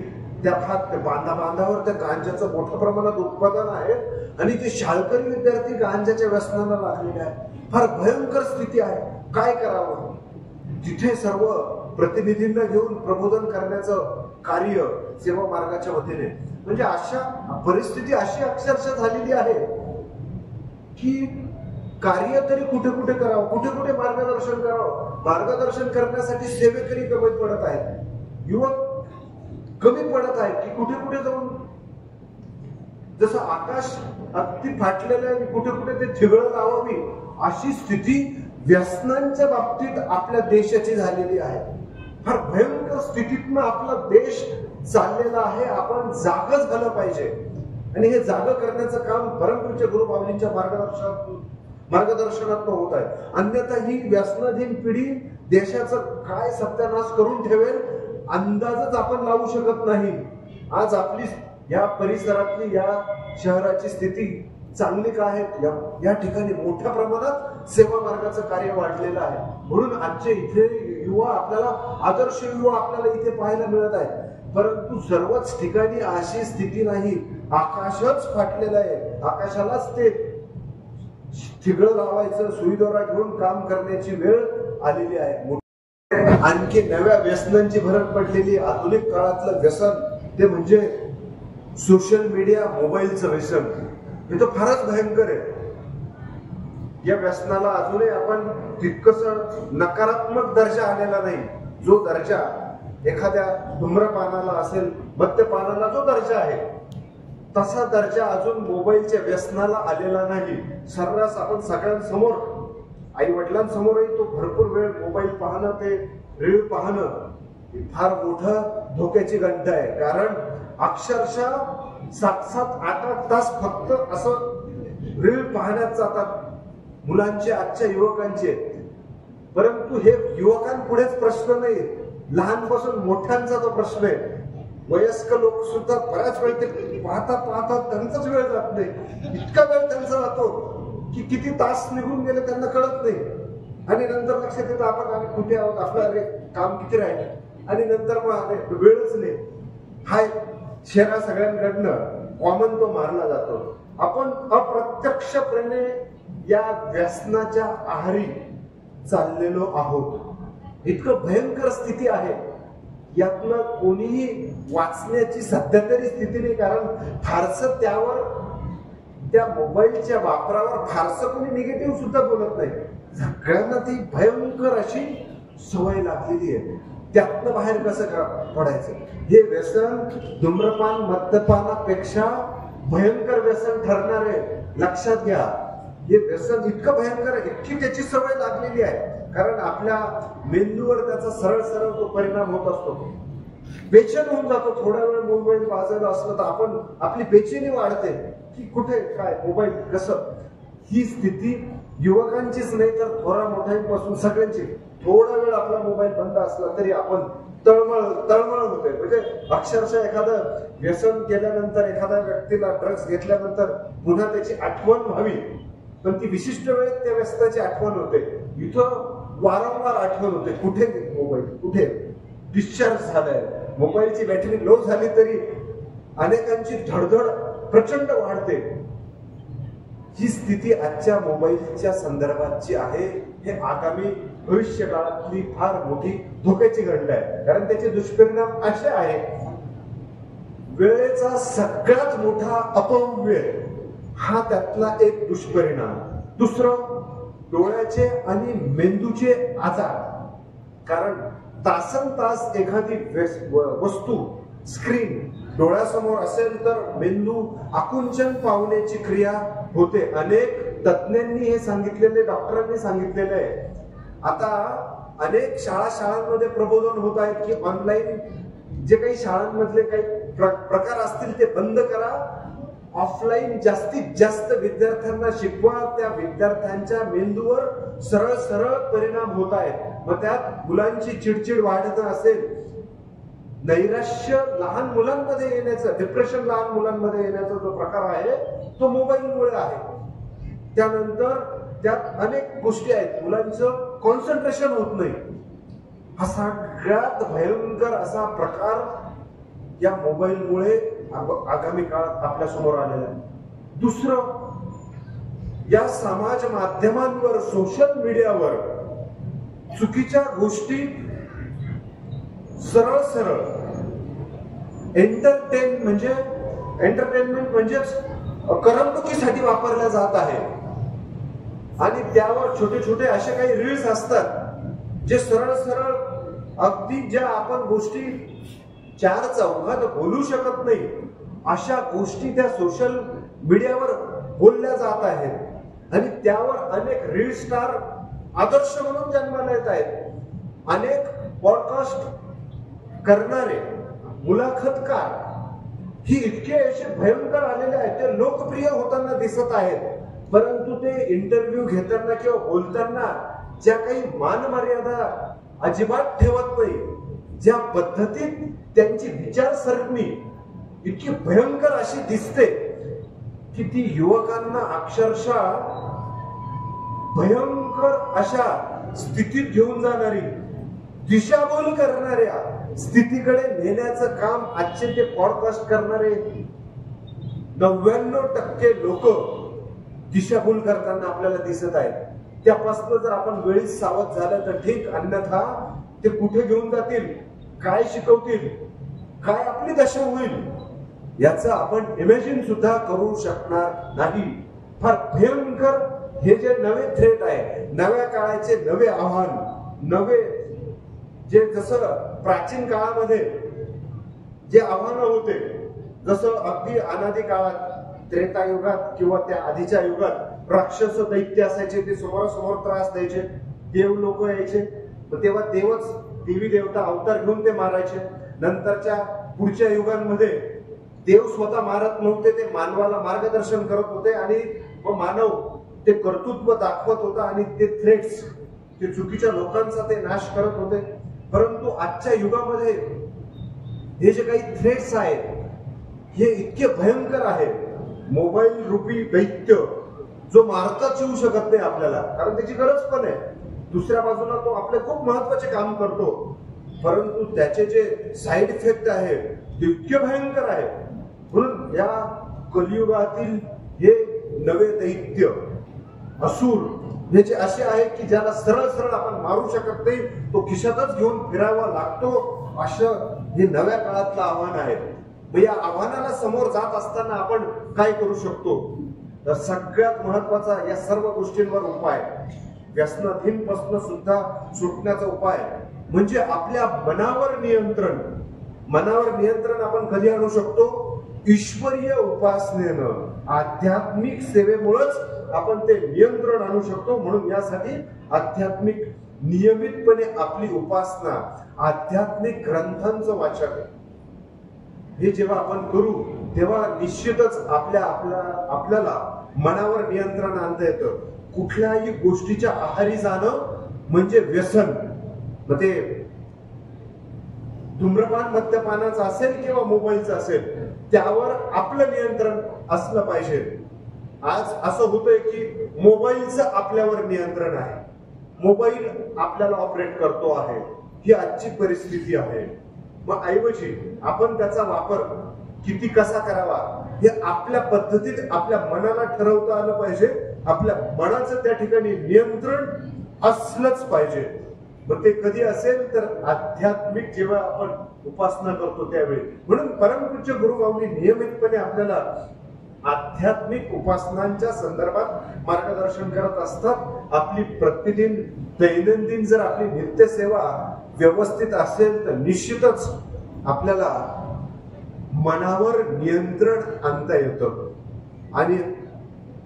त्या भाग बांधावर त्या गांजाचं मोठ्या प्रमाणात उत्पादन आहे आणि ते शाळकरी विद्यार्थी गांजाच्या व्यसनाला लागलेले आहेत. फार भयंकर स्थिती आहे. काय करावं? तिथे सर्व प्रतिनिधींना घेऊन प्रबोधन करण्याचं कार्य सेवा मार्गाच्या वतीने, म्हणजे अशा परिस्थिती अशी अक्षरशः झालेली आहे की कार्य तरी कुठे कुठे करावं, कुठे कुठे मार्गदर्शन करावं. मार्गदर्शन करण्यासाठी सेवेकरी कमी पडत आहेत, युवक कमी पडत आहेत की कुठे कुठे जाऊन जसं आकाश अगदी फाटलेलं आहे, कुठे कुठे ते ठिगळं लावावी अशी स्थिती व्यसनांच्या बाबतीत आपल्या देशाची झालेली आहे. फार भयंकर स्थितीतनं आपला देश चाललेला आहे. आपण जागच झालं पाहिजे आणि हे जाग करण्याचं काम परमपूज्य गुरु माऊलींच्या मार्गदर्शनात होत आहे. अन्यथा ही व्यसनाधीन पिढी देशाचं काय सत्यानाश करून ठेवेल अंदाजच आपण लावू शकत नाही. आज आपली या परिसरातली, या शहराची स्थिती चांगली का आहे? या ठिकाणी मोठ्या प्रमाणात सेवा मार्गाचं कार्य वाढलेलं आहे. म्हणून आजचे इथे युवा आपल्याला, आदर्श युवा आपल्याला इथे पाहायला मिळत आहे. परंतु सर्वच ठिकाणी अशी स्थिती नाही. आकाशच फाटलेलं आहे. आकाशालाच ते ठिगळं लावायचं, सुईदोरा घेऊन काम करण्याची वेळ आलेली आहे. आणखी नव्या व्यसनांची भरत पडलेली आधुनिक काळातलं व्यसन ते म्हणजे सोशल मीडिया, मोबाईलचं व्यसन. हे तर फारच भयंकर आहे. या व्यसनाला अजूनही आपण तितकस नकारात्मक दर्जा आलेला नाही. जो दर्जा एखाद्या धूम्रपानाला असेल, मद्यपानाला जो दर्जा आहे, तसा दर्जा अजून मोबाईलच्या व्यसनाला आलेला नाही. सर्रास आपण सगळ्यांसमोर, आई वडिलांसमोरही तो भरपूर वेळ मोबाईल पाहणं, ते रील पाहणं फार मोठं धोक्याची घंट आहे. कारण अक्षरशः 7-8 तास फक्त असं रील पाहण्यात जातात मुलांचे, आजच्या युवकांचे. परंतु हे युवकांपुढेच प्रश्न नाही, लहानपासून मोठ्यांचा तो प्रश्न आहे. वयस्क लोक सुद्धा बऱ्याच वेळ ते पाहतात त्यांचाच वेळ जात नाही. इतका वेळ त्यांचा जातो की किती तास निघून गेले त्यांना कळत नाही. आणि नंतर लक्षात येतं आपण आम्ही कुठे आहोत, आपलं अरे काम किती राहिले, आणि नंतर मग वेळच नाही. हा शेरा सगळ्यांकडनं कॉमन तो मारला जातो. आपण अप्रत्यक्षपणे या व्यसनाच्या आहारी चाललेलो आहोत. इतकं भयंकर स्थिती आहे. यातनं कोणीही वाचण्याची सध्या तरी स्थिती नाही. कारण फारसं त्यावर, त्या मोबाईलच्या वापरावर फारसं कोणी निगेटिव्ह सुद्धा बोलत नाही. सगळ्यांना ती भयंकर अशी सवय लागलेली आहे. त्यातनं बाहेर कसं पडायचं? हे व्यसन धूम्रपान, मद्यपानापेक्षा भयंकर व्यसन ठरणार आहे. लक्षात घ्या, हे व्यसन इतकं भयंकर आहे, इतकी त्याची सवय लागलेली आहे. कारण आपल्या मेंदूवर त्याचा सरळ तो परिणाम होत असतो. बेचैन होऊन जातो. थोडा वेळ मोबाईल वाजायला असलं तर आपण आपली बेचैनी वाढते की कुठे काय मोबाईल कसं. ही स्थिती युवकांचीच नाही तर थोडा मोठ्यांपासून सगळ्यांची. थोडा वेळ आपला मोबाईल बंद असला तरी आपण तळमळ होते. म्हणजे अक्षरशः एखादं व्यसन केल्यानंतर, एखाद्या व्यक्तीला ड्रग्ज घेतल्यानंतर पुन्हा त्याची आठवण व्हावी, पण ती विशिष्ट वेळेत त्या व्यसनाची आठवण होते. इथं वारंवार आठवण होते, कुठे मोबाईल, कुठे डिस्चार्ज झालाय. मोबाईलची बॅटरी लो झाली तरी अनेकांची धडधड प्रचंड वाढते. ही स्थिती आजच्या मोबाईलच्या संदर्भातची आहे. हे आगामी भविष्य काळातली फार मोठी धोक्याची घंटा आहे. कारण त्याचे दुष्परिणाम असे आहेत. वेळेचा सगळ्यात मोठा अपव्यय हा त्यातला एक दुष्परिणाम. दुसरं, डोळ्याचे आणि मेंदूचे आजार. कारण तासन तास एखादी वस्तू, स्क्रीन डोळ्यासमोर असेल तर मेंदू आकुंचन पावण्याची क्रिया होते. अनेक तज्ञांनी हे सांगितलेले, डॉक्टरांनी सांगितलेले आहे. आता अनेक शाळांमध्ये प्रबोधन होत आहेत की ऑनलाईन जे काही शाळांमधले काही प्रकार असतील ते बंद करा, ऑफलाईन जास्तीत जास्त विद्यार्थ्यांना शिकवा. त्या विद्यार्थ्यांच्या मेंदूवर सरळ सरळ परिणाम होत आहेत. मग त्यात मुलांची चिडचिड वाढणं असेल, नैराश्य लहान मुलांमध्ये येण्याचं, डिप्रेशन लहान मुलांमध्ये येण्याचा जो प्रकार आहे तो मोबाईलमुळे आहे. त्यानंतर त्यात अनेक गोष्टी आहेत. मुलांचं कॉन्सन्ट्रेशन होत नाही. हा सगळ्यात भयंकर असा प्रकार या मोबाईलमुळे आगामी काळात आपल्या समोर आलेला आहे. दुसरं, या समाज माध्यमांवर, सोशल मीडियावर चुकीच्या गोष्टी सरळ सरळ एंटरटेनमेंट म्हणजेच करमणुकीसाठी वापरल्या जात आहे. आणि त्यावर छोटे छोटे असे काही रील्स असतात जे सरळ सरळ अगदी ज्या आपण गोष्टी चार चौघात बोलू शकत नाही अशा गोष्टी त्या सोशल मीडियावर बोलल्या जात आहेत. आणि त्यावर अनेक रील स्टार आदर्श म्हणून जन्माला येत आहेत. अनेक पॉडकास्ट करणारे, मुलाखतकार ही इतके असे भयंकर आलेले आहेत, ते लोकप्रिय होताना दिसत आहेत. परंतु ते इंटरव्ह्यू घेताना किंवा बोलताना ज्या काही मानमर्यादा अजिबात ठेवत नाही, ज्या पद्धतीत त्यांची विचारसरणी इतकी भयंकर अशी दिसते की ती युवकांना अक्षरशः भयंकर अशा स्थितीत घेऊन जाणारी, दिशाभूल करणाऱ्या स्थितीकडे नेण्याचं काम आजचे ते पॉडकास्ट करणारे 99% लोक दिशाभूल करताना आपल्याला दिसत आहेत. त्यापासून जर आपण वेळीच सावध झालं तर ठीक, अन्यथा ते कुठे घेऊन जातील, काय शिकवतील, काय आपली दशा होईल याचं आपण इमॅजिन सुद्धा करू शकणार नाही. फार भयंकर हे जे नवे थ्रेट आहे, नव्या काळाचे नवे आव्हान, नवे जे जसं प्राचीन काळामध्ये जे आव्हानं होते, जसं अगदी अनादी काळात त्रेतायुगात किंवा त्या आधीच्या युगात राक्षस दैत्य असायचे, ते समोरासमोर त्रास द्यायचे, देव लोक यायचे, तेव्हा देवी देवता अवतार घेऊन ते मारायचे. नंतरच्या पुढच्या युगांमध्ये देव स्वतः मारत नव्हते, ते मानवाला मार्गदर्शन करत होते आणि मानव ते कर्तृत्व दाखवत होता आणि ते थ्रेट्स, ते चुकीच्या लोकांचा ते नाश करत होते. परंतु आजच्या युगामध्ये हे जे काही थ्रेट्स आहेत हे इतके भयंकर आहेत. मोबाईल रूपी दैत्य जो मारताच येऊ शकत नाही आपल्याला, कारण त्याची गरज पण आहे. दुसऱ्या बाजूला तो आपले खूप महत्वाचे काम करतो, परंतु त्याचे जे साईड इफेक्ट आहे ते इतके भयंकर आहे. म्हणून या कलियुगातील हे नवे दैत्य, असुर, हे जे असे आहे की ज्याला सरळ सरळ आपण मारू शकत नाही, तो खिशातच घेऊन फिरावा लागतो, असं हे नव्या काळातलं आव्हान आहे. या आव्हानाला समोर जात असताना आपण काय करू शकतो, तर सगळ्यात महत्वाचा या सर्व गोष्टींवर उपाय, व्यसनाधीनपासून सुद्धा सुटण्याचा उपाय म्हणजे आपल्या मनावर नियंत्रण. मनावर नियंत्रण आपण कधी आणू शकतो? ईश्वरीय उपासनेनं, आध्यात्मिक सेवेमुळेच आपण ते नियंत्रण आणू शकतो. म्हणून यासाठी आध्यात्मिक नियमितपणे आपली उपासना आध्यात्मिक ग्रंथांचं वाचन हे जेव्हा आपण करू तेव्हा निश्चितच आपल्याला मनावर नियंत्रण आणता येतं. कुठल्याही गोष्टीच्या आहारी जाणं म्हणजे व्यसन, मग ते धूम्रपान मद्यपानाचं असेल किंवा मोबाईलचं असेल, त्यावर आपलं नियंत्रण असलं पाहिजे. आज असं होतंय की मोबाईलचं आपल्यावर नियंत्रण आहे, मोबाईल आपल्याला ऑपरेट करतो आहे, ही आजची परिस्थिती आहे. मग ऐवजी आपण त्याचा वापर किती कसा करावा हे आपल्या पद्धतीत आपल्या मनाला ठरवता आलं पाहिजे. आपल्या मनाचं त्या ठिकाणी नियंत्रण असलंच पाहिजे. मग ते कधी असेल तर आध्यात्मिक जेव्हा आपण उपासना करतो त्यावेळी. म्हणून परमपूज्य गुरुमाऊली नियमितपणे आपल्याला आध्यात्मिक उपासनांच्या संदर्भात मार्गदर्शन करत असतात. आपली प्रतिदिन दैनंदिन जर आपली नित्यसेवा व्यवस्थित असेल तर निश्चितच आपल्याला मनावर नियंत्रण आणता येतं. आणि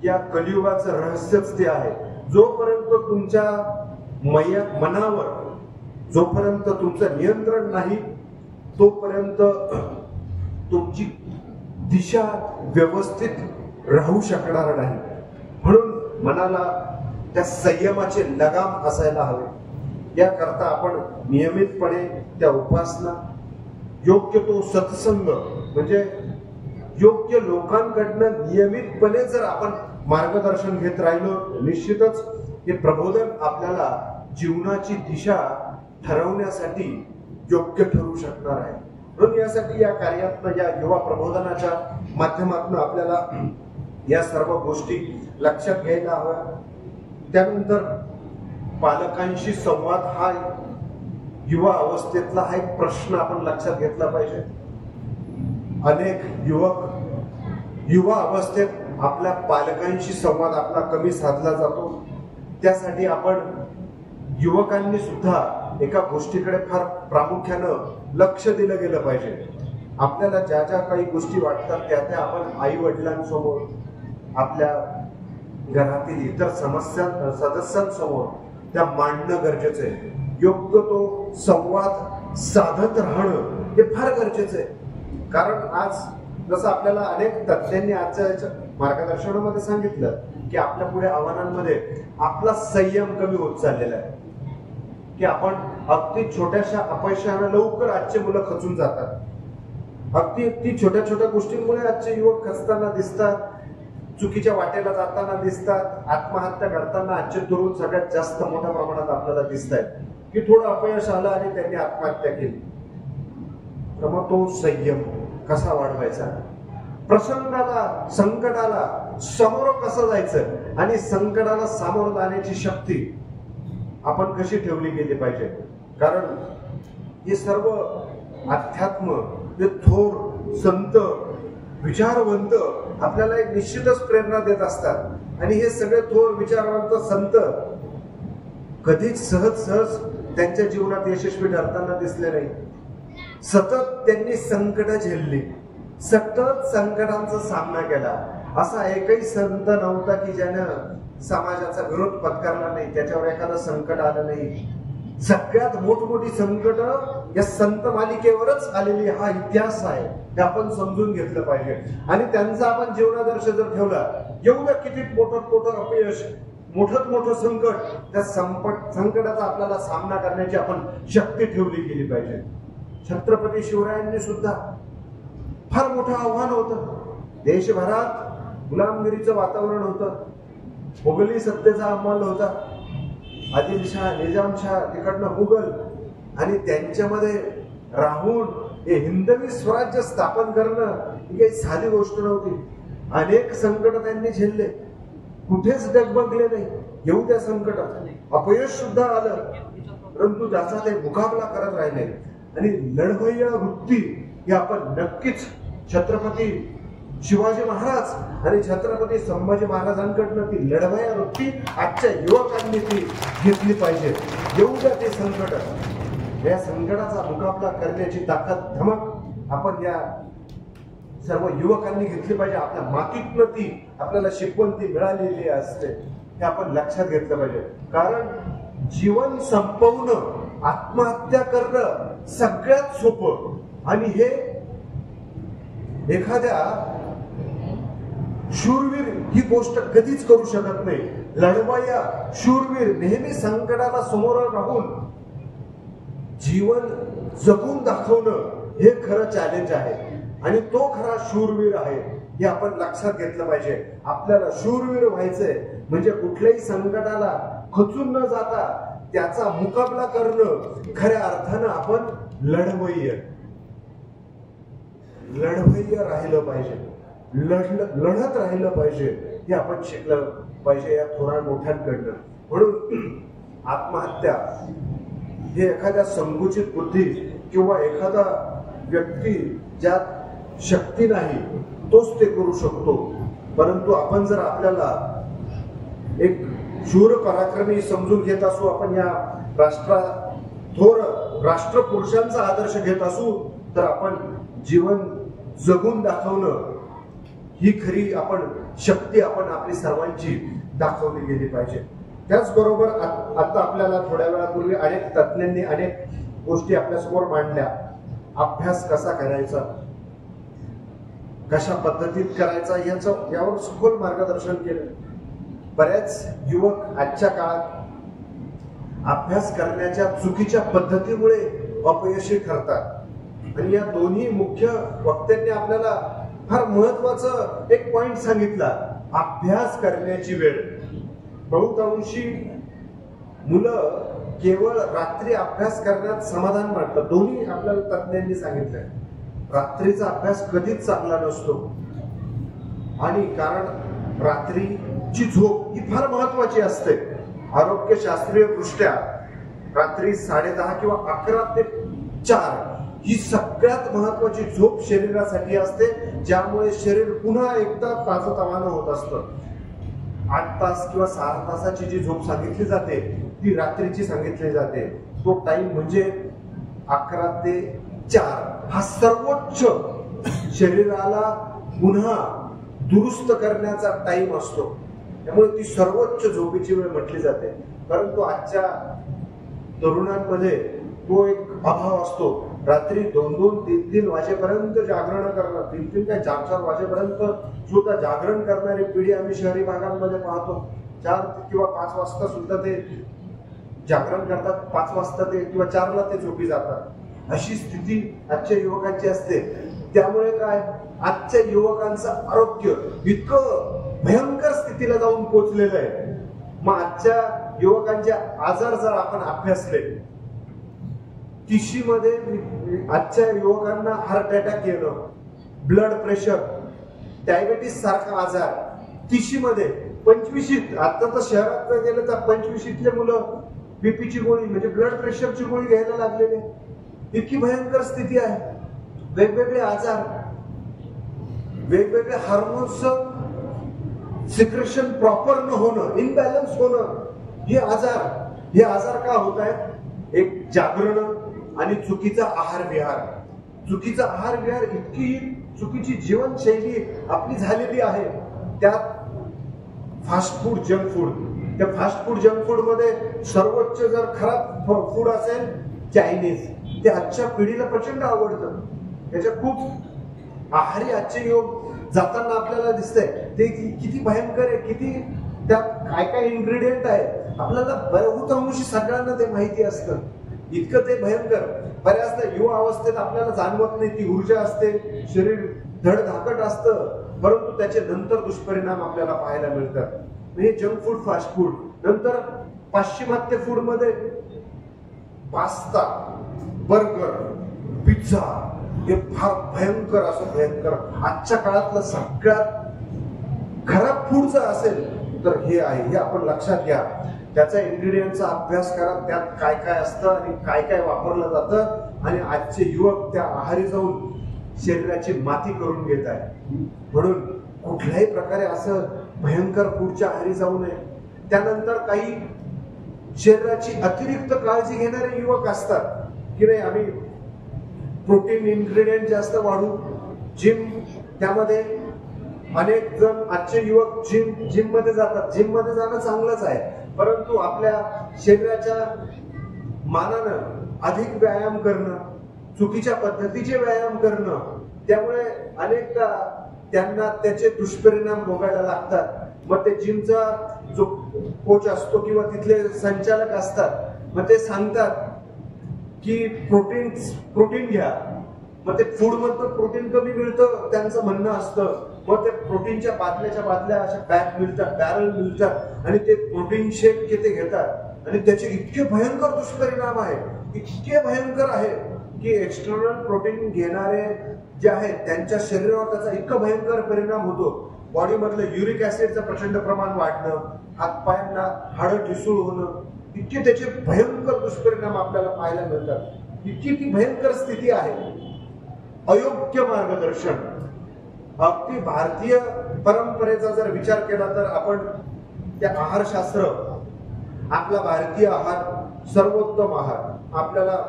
या कलियुगाचं रहस्यच ते आहे, जोपर्यंत तुमच्या मनावर जोपर्यंत तुमचं नियंत्रण नाही तोपर्यंत तुमची दिशा व्यवस्थित राहू शकणार नाही. म्हणून मनाला त्या संयमाचे लगाम असायला हवे. याकरता आपण नियमितपणे त्या उपासना, योग्य तो सत्संग म्हणजे योग्य लोकांकडनं नियमितपणे जर आपण मार्गदर्शन घेत राहिलो निश्चितच हे प्रबोधन आपल्याला जीवनाची दिशा ठरवण्यासाठी योग्य ठरू शकणार आहे. म्हणून यासाठी या कार्यातनं या युवा प्रबोधनाच्या माध्यमातून आपल्याला या सर्व गोष्टी लक्षात घ्यायला हव्या. त्यानंतर पालकांशी संवाद हा युवा अवस्थेतला हा एक प्रश्न आपण लक्षात घेतला पाहिजे. अनेक युवक युवा अवस्थेत आपल्या पालकांशी संवाद आपला कमी साधला जातो. त्यासाठी आपण युवकांनी सुद्धा एका गोष्टीकडे फार प्रामुख्यानं लक्ष दिलं गेलं पाहिजे. आपल्याला ज्या ज्या काही गोष्टी वाटतात त्या आपण आई वडिलांसमोर, आपल्या घरातील इतर सदस्यांसमोर त्या मांडणं गरजेचं आहे. योग्य तो संवाद साधत राहणं हे फार गरजेचं आहे. कारण आज जसं आपल्याला अनेक तज्ञांनी आजच्या मार्गदर्शनामध्ये सांगितलं की आपल्या पुढे आव्हानांमध्ये आपला संयम कमी होत चाललेला आहे, की आपण अगदी छोट्याशा अपयशानं लवकर आजचे मुलं खचून जातात. अगदी छोट्या छोट्या गोष्टींमुळे आजचे युवक खचताना दिसतात, चुकीच्या वाटेला जाताना दिसतात, आत्महत्या करताना आजचे तरुण सगळ्यात जास्त मोठ्या प्रमाणात आपल्याला दिसत आहेत की थोडं अपयश आलं आणि त्यांनी आत्महत्या केली. तर मग तो संयम कसा वाढवायचा, प्रसंगाला संकटाला समोर कसं जायचं आणि संकटाला सामोरं जाण्याची शक्ती आपण कशी ठेवली गेली पाहिजे. कारण हे सर्व अध्यात्म, हे थोर संत विचारवंत आपल्याला एक निश्चितच प्रेरणा देत असतात. आणि हे सगळे थोर विचारवंत संत कधीच सहज त्यांच्या जीवनात यशस्वी ठरताना दिसले नाही. सतत त्यांनी संकट झेलली, सतत संकटांचा सामना केला. असा एकही संत नव्हता की ज्यानं समाजाचा विरोध पत्करला नाही, त्याच्यावर एखादं संकट आलं नाही. सगळ्यात मोठमोठी संकट या संत मालिकेवरच आलेली हा इतिहास आहे, हे आपण समजून घेतलं पाहिजे. आणि त्यांचा आपण जीवनादर्श जर ठेवला, एवढं किती मोठं अपयश, मोठं संकट, त्या संकटाचा आपल्याला सामना करण्याची आपण शक्ती ठेवली गेली पाहिजे. छत्रपती शिवरायांनी सुद्धा फार मोठं आव्हान होतं. देशभरात गुलामगिरीचं वातावरण होतं, मुघली सत्तेचा अंमल होता, आदिलशाह, निजामशाह, तिकडनं मुघल, आणि त्यांच्यामध्ये राहून हे हिंदवी स्वराज्य स्थापन करणं ही काही साधी गोष्ट नव्हती. अनेक संकट त्यांनी झेलले, कुठेच डगमगले नाही. येऊ त्या संकटात अपयश सुद्धा आलं, परंतु त्याचा ते मुकाबला करत राहिले. आणि लढवय्या वृत्ती ही आपण नक्कीच छत्रपती शिवाजी महाराज आणि छत्रपती संभाजी महाराजांकडनं ती लढवय्या वृत्ती आजच्या युवकांनी ती घेतली पाहिजे. एवढ्या ते संकट, या संकटाचा मुकाबला करण्याची ताकद, धमक आपण या सर्व युवकांनी घेतली पाहिजे. आपल्या मातीतनं ती आपल्याला शिकवण ती मिळालेली असते, हे आपण लक्षात घेतलं पाहिजे. कारण जीवन संपवणं, आत्महत्या करणं सगळ्यात सोपं. आणि हे एखाद्या शूरवीर ही गोष्ट कधीच करू शकत नाही. लढवय्या शूरवीर नेहमी संकटाला समोर राहून जीवन जगून दाखवणं हे खरं चॅलेंज आहे. आणि तो खरा शूरवीर आहे हे आपण लक्षात घेतलं पाहिजे. आपल्याला शूरवीर व्हायचंय म्हणजे कुठल्याही संकटाला खचून न जाता त्याचा मुकाबला करणं, खऱ्या अर्थानं आपण लढवय्य राहिलं पाहिजे, लढत राहिलं पाहिजे. हे आपण शिकलं पाहिजे या थोड्या मोठ्यांकडनं. म्हणून आत्महत्या हे एखाद्या संकुचित बुद्धी किंवा एखादा व्यक्ती ज्यात शक्ती नाही तोच ते करू शकतो. परंतु आपण जर आपल्याला एक शूर पराक्रमी समजून घेत असू, आपण या थोर राष्ट्रपुरुषांचा आदर्श घेत असू, तर आपण जीवन जगून दाखवणं ही खरी आपण शक्ती आपण आपली सर्वांची दाखवली गेली पाहिजे. त्याचबरोबर आता आपल्याला थोड्या वेळापूर्वी अनेक तज्ञांनी अनेक गोष्टी आपल्यासमोर मांडल्या. अभ्यास कसा करायचा, कशा पद्धतीत करायचा यावर सखोल मार्गदर्शन केलं. बऱ्याच युवक आजच्या काळात अभ्यास करण्याच्या चुकीच्या पद्धतीमुळे अपयशी ठरतात. आणि या दोन्ही मुख्य वक्त्यांनी आपल्याला फार महत्वाचं एक पॉइंट सांगितला, अभ्यास करण्याची वेळ. बहुतांशी मुलं केवळ रात्री अभ्यास करण्यात समाधान मानतात. दोन्ही आपल्याला तज्ञांनी सांगितलंय रात्रीचा अभ्यास कधीच चांगला नसतो. आणि कारण रात्रीची झोप ही फार महत्वाची असते. आरोग्यशास्त्रीय दृष्ट्या रात्री 10:30 किंवा 11 ते 4 ही सगळ्यात महत्वाची झोप शरीरासाठी असते, ज्यामुळे शरीर पुन्हा एकदा ताजतवानं होत असतं. 8 तास किंवा 6 तासाची जी झोप सांगितली जाते ती रात्रीची सांगितली जाते. तो टाइम म्हणजे 11 ते 4 हा सर्वोच्च शरीराला पुन्हा दुरुस्त करण्याचा टाइम असतो. त्यामुळे ती सर्वोच्च झोपेची वेळ म्हटली जाते. परंतु आजच्या तरुणांमध्ये तो एक अभाव असतो. रात्री 2-2, 3-3 वाजेपर्यंत जागरण करणं, 3-3 काय 4-4 वाजेपर्यंत सुद्धा जागरण करणारी पिढी आम्ही शहरी भागांमध्ये पाहतो. 4 किंवा 5 वाजता सुद्धा ते जागरण करतात, 5 वाजता ते किंवा 4ला ते झोपी जातात. अशी स्थिती आजच्या युवकांची असते. त्यामुळे काय, आजच्या युवकांचं आरोग्य इतकं भयंकर स्थितीला जाऊन पोहोचलेलं आहे. मग आजच्या युवकांचे आजार जर आपण अभ्यासले, 30 मध्ये आजच्या युवकांना हार्ट अटॅक येणं, ब्लड प्रेशर, डायबेटीस सारखा आजार 30 मध्ये, 25 आता तर शहरात गेलं तर 25तले मुलं बीपीची गोळी म्हणजे ब्लड प्रेशरची गोळी घ्यायला लागलेले. इतकी भयंकर स्थिती आहे. वेगवेगळे आजार, वेगवेगळे हार्मोन्सचं सिक्रेशन प्रॉपर न होणं, इनबॅलन्स होणं, हे आजार का होत आहेत? एक जागरण आणि चुकीचा आहार विहार. चुकीचा आहार विहार, इतकी चुकीची जीवनशैली आपली झालेली आहे. त्यात फास्ट फूड, जंक फूड. त्या फास्ट फूड, जंक फूड मध्ये सर्वोच्च जर खराब फूड असेल चायनीज, ते आजच्या पिढीला प्रचंड आवडतं. त्याच्या खूप आहारी आजचे योग जाताना आपल्याला दिसतंय. ते किती भयंकर आहे, किती त्यात काय काय इन्ग्रेडियंट आहे आपल्याला बहुतांशी सगळ्यांना ते माहिती असतं. इतकं ते भयंकर. बऱ्याचदा युवा अवस्थेत आपल्याला जाणवत नाही. ती ऊर्जा असते, शरीर धडधाकट असतं, परंतु त्याचे नंतर दुष्परिणाम आपल्याला पाहायला मिळतात. हे जंक फूड, फास्ट फूड. नंतर पाश्चिमात्य फूड मध्ये पास्ता, बर्गर, पिझ्झा, हे फार भयंकर असं भयंकर. आजच्या काळातलं सगळ्यात खराब फूड जर असेल तर हे आहे. हे आपण लक्षात घ्या. त्याचा इन्ग्रेडियंटचा अभ्यास करा, त्यात काय काय असतं आणि काय काय वापरलं जातं. आणि आजचे युवक त्या आहारी जाऊन शरीराची माती करून घेत आहे. म्हणून कुठल्याही प्रकारे असं भयंकर फूडच्या आहारी जाऊ नये. त्यानंतर काही शरीराची अतिरिक्त काळजी घेणारे युवक असतात की नाही, आम्ही प्रोटीन इन्ग्रेडियंट जास्त वाढू, जिम, त्यामध्ये अनेक जण आजचे युवक जिम मध्ये जातात. जिम मध्ये जाणं चांगलंच आहे, परंतु आपल्या शरीराच्या मानानं अधिक व्यायाम करणं, चुकीच्या पद्धतीचे व्यायाम करणं, त्यामुळे अनेकदा त्यांना त्याचे दुष्परिणाम भोगायला लागतात. मग ते जिमचा जो कोच असतो किंवा तिथले संचालक असतात, मग ते सांगतात की प्रोटीन घ्या. मग ते फूड मधनं प्रोटीन कमी मिळतं त्यांचं म्हणणं असतं. मग ते प्रोटीनच्या बाटल्या अशा बॅग मिळतात, बॅरल मिळतात आणि ते प्रोटीन शेक ते घेतात आणि त्याचे इतके भयंकर दुष्परिणाम आहेत, इतके भयंकर आहे की एक्सटर्नल प्रोटीन घेणारे जे आहेत त्यांच्या शरीरावर त्याचा इतका भयंकर परिणाम होतो. बॉडी मधलं युरिक ऍसिडचं प्रचंड प्रमाण वाढणं, हातपायांना हाडं ठिसूळ होणं, इतके त्याचे भयंकर दुष्परिणाम आपल्याला पाहायला मिळतात. इतकी ती भयंकर स्थिती आहे. अयोग्य मार्गदर्शन. अगदी भारतीय परंपरेचा जर विचार केला तर आपण त्या आहारशास्त्र, आपला भारतीय आहार सर्वोत्तम आहार. आपल्याला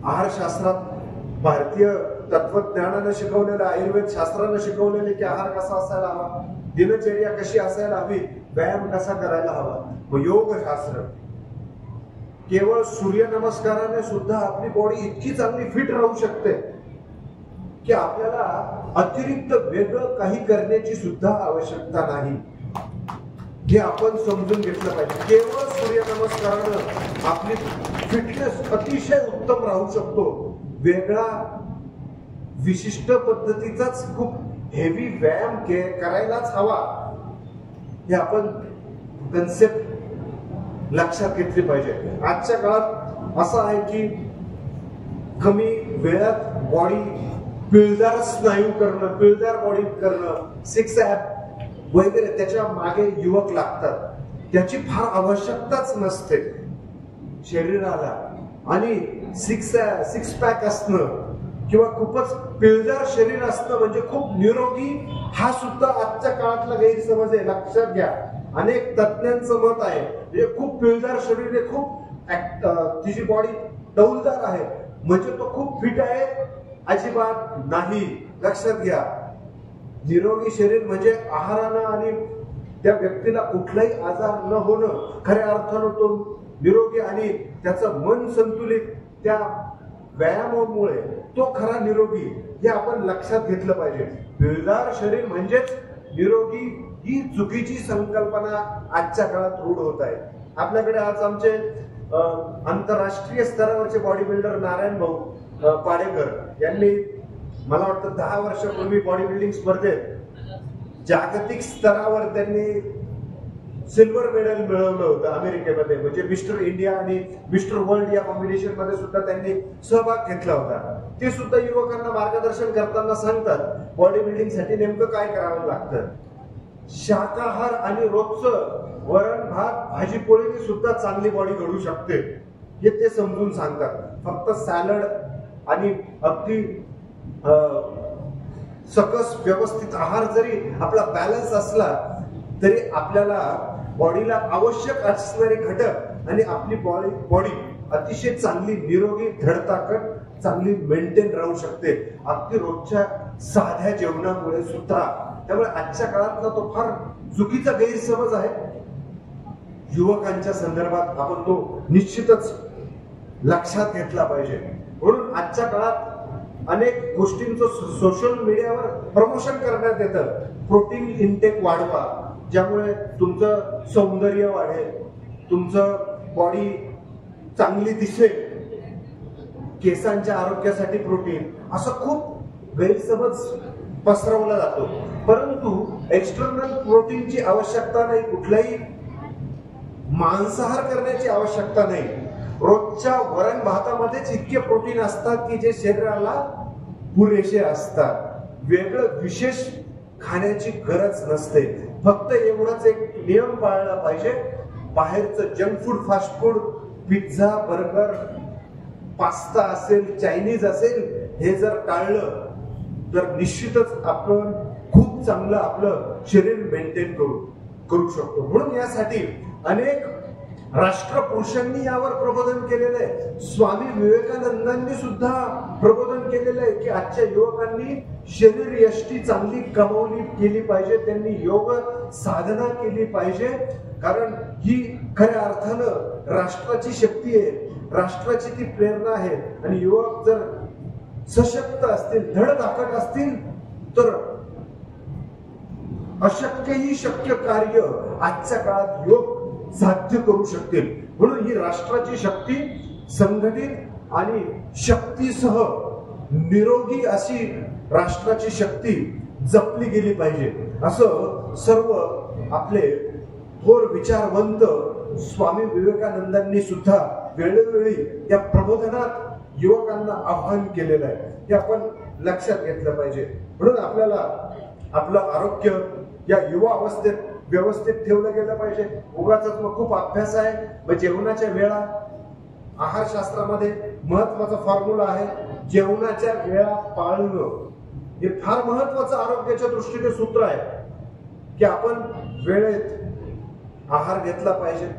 आहारशास्त्रात भारतीय तत्वज्ञानानं शिकवलेलं, आयुर्वेद शास्त्रानं शिकवलेले की आहार कसा असायला हवा, दिनचर्या कशी असायला हवी, व्यायाम कसा करायला हवा. व योगशास्त्र केवळ सूर्यनमस्काराने सुद्धा आपली बॉडी इतकी चांगली फिट राहू शकते की आपल्याला अतिरिक्त वेगळं काही करण्याची सुद्धा आवश्यकता नाही. हे आपण समजून घेतलं पाहिजे. केवळ सूर्यनमस्कारानं आपली फिटनेस अतिशय उत्तम राहू शकतो. वेगळा विशिष्ट पद्धतीचाच खूप हेवी व्यायाम करायलाच हवा, हे आपण कन्सेप्ट लक्षात घेतली पाहिजे. आजच्या काळात असं आहे की कमी वेळात बॉडी पिळदार स्नायू करणं, पिळदार बॉडी करणं, सिक्स ॲप वगैरे त्याच्या मागे युवक लागतात. त्याची फार आवश्यकताच नसते शरीराला. आणि सिक्स पॅक असणं किंवा खूपच पिळदार शरीर असणं म्हणजे खूप निरोगी, हा सुद्धा आजच्या काळातला गैरसमज आहे. लक्षात घ्या. अनेक तज्ञांचं मत आहे म्हणजे खूप पिळदार शरीर आहे, खूप तिची बॉडी डौलदार आहे म्हणजे तो खूप फिट आहे, अजिबात नाही. लक्षात घ्या. निरोगी शरीर म्हणजे आहारानं आणि त्या व्यक्तीला कुठलाही आजार न होणं, खऱ्या अर्थानं तो निरोगी आणि त्याचं मन संतुलित त्या व्यायामामुळे तो खरा निरोगी, हे आपण लक्षात घेतलं पाहिजे. पिळदार शरीर म्हणजेच निरोगी, ही चुकीची संकल्पना आजच्या काळात रूढ होत आहे. आपल्याकडे आज आमचे आंतरराष्ट्रीय स्तरावरचे बॉडी बिल्डर नारायण भाऊ पाडेकर यांनी मला वाटतं 10 वर्षापूर्वी बॉडी बिल्डिंग स्पर्धेत जागतिक स्तरावर त्यांनी सिल्वर मेडल मिळवलं होतं अमेरिकेमध्ये. म्हणजे मिस्टर इंडिया आणि मिस्टर वर्ल्ड या कॉम्बिनेशन मध्ये सुद्धा त्यांनी सहभाग घेतला होता. ते सुद्धा युवकांना मार्गदर्शन करताना सांगतात बॉडी बिल्डिंग साठी नेमकं काय करावं लागतं. शाकाहार आणि रोजचं वरण भात भाजी पोळीने सुद्धा चांगली बॉडी घडू शकते, हे ते समजून सांगतात. फक्त सॅलड आणि अगदी सकस व्यवस्थित आहार जरी आपला बॅलन्स असला तरी आपल्याला बॉडीला आवश्यक असणारे घटक आणि आपली बॉडी अतिशय चांगली निरोगी, धडताकट चांगली मेंटेन राहू शकते, अगदी रोजच्या साध्या जेवणामुळे सुद्धा. त्यामुळे आजच्या काळातला तो फार चुकीचा गैरसमज आहे युवकांच्या संदर्भात. आपण तो निश्चितच लक्षात घेतला पाहिजे. म्हणून आजच्या काळात अनेक गोष्टींचं सोशल मीडियावर प्रमोशन करण्यात येतं. प्रोटीन इंटेक वाढवा, ज्यामुळे तुमचं सौंदर्य वाढेल, तुमचं बॉडी चांगली दिसेल, केसांच्या आरोग्यासाठी प्रोटीन, असं खूप गैरसमज पसरवला जातो. परंतु एक्सटर्नल प्रोटीनची आवश्यकता नाही, कुठलाही मांसाहार करण्याची आवश्यकता नाही. रोजच्या वरण भातामध्येच इतके प्रोटीन असतात की जे शरीराला पुरेसे असतात. वेगळं विशेष खाण्याची गरज नसते. फक्त एवढाच एक नियम पाळला पाहिजे. बाहेरचं junk food, fast food, pizza, burger, pasta असेल, चायनीज असेल, हे जर टाळलं तर निश्चितच आपण खूप चांगलं आपलं शरीर मेंटेन करू शकतो. म्हणून यासाठी अनेक राष्ट्रपुरुषांनी यावर प्रबोधन केलेलं आहे. स्वामी विवेकानंदांनी सुद्धा प्रबोधन केलेलं आहे की आजच्या युवकांनी शरीर यष्टी चांगली कमावली केली पाहिजे, त्यांनी योग साधना केली पाहिजे. कारण ही खऱ्या अर्थानं राष्ट्राची शक्ती आहे, राष्ट्राची ती प्रेरणा आहे. आणि युवक जर सशक्त असतील, धडधाकट असतील तर अशक्यही शक्य कार्य आजच्या काळात योग साध्य करू शकतील. म्हणून ही राष्ट्राची शक्ती संघटित आणि शक्तीसह निरोगी अशी राष्ट्राची शक्ती जपली गेली पाहिजे, असं सर्व आपले थोर विचारवंत स्वामी विवेकानंदांनी सुद्धा वेळोवेळी या प्रबोधनात युवकांना आव्हान केलेलं आहे. हे आपण लक्षात घेतलं पाहिजे. म्हणून आपल्याला आपलं आरोग्य या युवा अवस्थेत व्यवस्थित ठेवलं गेलं पाहिजे. उगाच मग खूप अभ्यास आहे, मग जेवणाच्या वेळा, आहारशास्त्रामध्ये महत्वाचा फॉर्म्युला आहे, जेवणाच्या वेळा पाळणं हे फार महत्वाचं आरोग्याच्या दृष्टीने सूत्र आहे की आपण वेळेत आहार घेतला पाहिजे,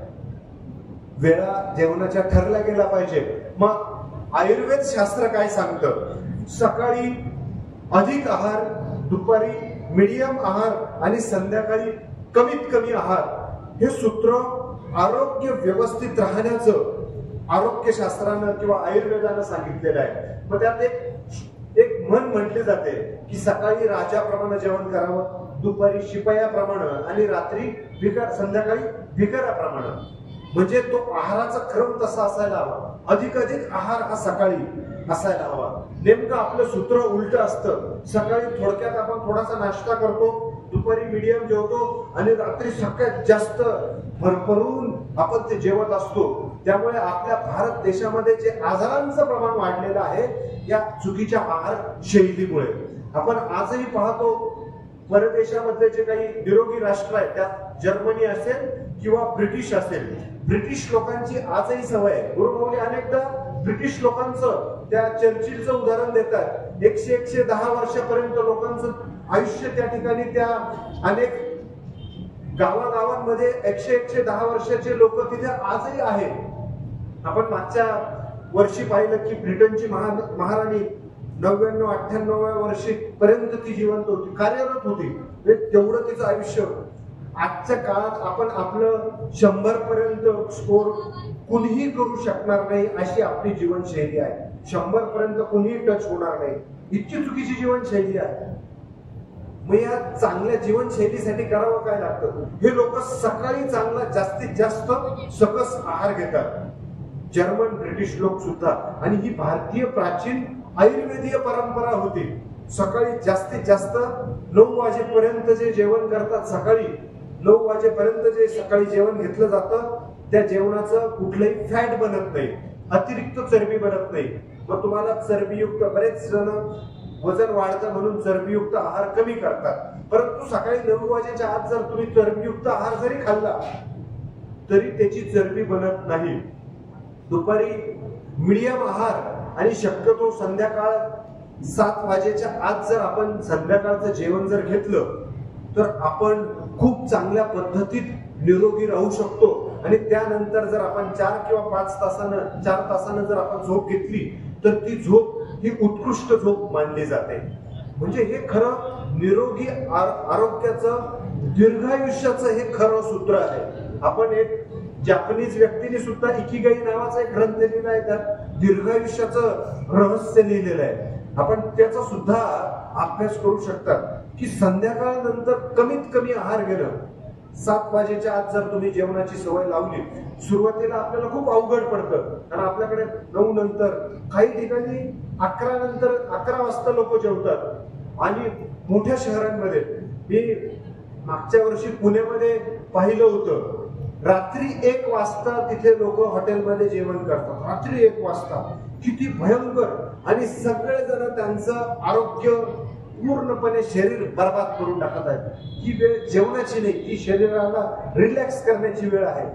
वेळा जेवणाच्या ठरल्या गेला पाहिजे. मग आयुर्वेद शास्त्र काय सांगतं? सकाळी अधिक आहार, दुपारी मीडियम आहार आणि संध्याकाळी कमीत कमी आहार, हे सूत्र आरोग्य व्यवस्थित राहण्याचं आरोग्यशास्त्रानं किंवा आयुर्वेदानं सांगितलेलं आहे. मग त्यात एक म्हण म्हटली जाते की सकाळी राजाप्रमाणे जेवण करावं, दुपारी शिपयाप्रमाणे आणि रात्री संध्याकाळी भिकाऱ्याप्रमाणे. म्हणजे तो आहाराचा क्रम तसा असायला हवा. अधिक आहार हा सकाळी असायला हवा. नेमकं आपलं सूत्र उलट असतं. सकाळी थोडक्यात आपण थोडासा नाश्ता करतो, दुपारी मीडियम जेवतो आणि रात्री सगळ्यात जास्त भरभरून आपण ते जेवत असतो. त्यामुळे आपल्या भारत देशामध्ये जे आजारांचं प्रमाण वाढलेलं आहे या चुकीच्या आहार शैलीमुळे. आपण आजही पाहतो परदेशामधले जे काही निरोगी राष्ट्र आहेत, त्यात जर्मनी असेल किंवा ब्रिटिश असेल, ब्रिटिश लोकांची आजही सवय आहे. गुरुमौली अनेकदा ब्रिटिश लोकांचं, त्या चर्चिलचं उदाहरण देतात. 100-110 वर्षापर्यंत लोकांचं आयुष्य त्या ठिकाणी, त्या अनेक गावागावांमध्ये 100-110 वर्षाचे लोक तिथे आजही आहेत. आपण मागच्या वर्षी पाहिलं की ब्रिटनची महाराणी 99-98व्या वर्षी पर्यंत ती जिवंत होती, कार्यरत होती. तेवढं तिचं आयुष्य. आजच्या काळात आपण आपलं 100 पर्यंत स्कोर कुणीही करू शकणार नाही अशी आपली जीवनशैली आहे. 100 पर्यंत कुणीही टच होणार नाही, इतकी चुकीची जीवनशैली आहे. मग या चांगल्या जीवनशैलीसाठी करावं काय लागतं? हे लोक सकाळी चांगला जास्तीत जास्त सकस आहार घेतात, जर्मन ब्रिटिश लोक सुद्धा. आणि ही भारतीय प्राचीन आयुर्वेदीय परंपरा होती. सकाळी जास्तीत जास्त 9 वाजेपर्यंत जे जेवण करतात, सकाळी 9 वाजेपर्यंत जे सकाळी जेवण घेतलं जातं, त्या जेवणाचं कुठलंही फॅट बनत नाही, अतिरिक्त चरबी बनत नाही. मग तुम्हाला चरबीयुक्त, बरेच जण वजन वाढतं म्हणून चरबीयुक्त आहार कमी करतात, परंतु सकाळी 9 वाजेच्या आत जर तुम्ही चरबीयुक्त आहार जरी खाल्ला तरी त्याची चरबी बनत नाही. दुपारी मीडियम आहार आणि शक्यतो संध्याकाळ 7 वाजेच्या आत जर आपण संध्याकाळचं जेवण जर घेतलं तर आपण खूप चांगल्या पद्धतीत निरोगी राहू शकतो. आणि त्यानंतर जर आपण 4 किंवा 4 तासानं जर आपण झोप घेतली तर ती झोप ही उत्कृष्ट झोप मानली जाते. म्हणजे हे खरं निरोगी आरोग्याचं, दीर्घायुष्याचं हे खरं सूत्र आहे. आपण एक जपानीज व्यक्तीने सुद्धा इकिगाई नावाचा एक ग्रंथ लिहिला आहे, त्यात दीर्घायुष्याचं रहस्य लिहिलेलं आहे. आपण त्याचा सुद्धा अभ्यास करू शकतात की संध्याकाळ नंतर कमीत कमी आहार घेणं. 7 वाजेच्या आत जर तुम्ही जेवणाची सवय लावली, सुरुवातीला आपल्याला खूप अवघड पडतं, कारण आपल्याकडे 9 नंतर, काही ठिकाणी 11 नंतर, 11 वाजता लोक जेवतात. आणि मोठ्या शहरांमध्ये, मी मागच्या वर्षी पुण्यामध्ये पाहिलं होतं, रात्री 1 वाजता तिथे लोक हॉटेलमध्ये जेवण करतात. रात्री 1 वाजता. किती भयंकर. आणि सगळेजण त्यांचं आरोग्य पूर्णपणे शरीर बर्बाद करून टाकत आहेत. ही वेळ जेवणाची नाही, ही शरीराला रिलॅक्स करण्याची वेळ आहे.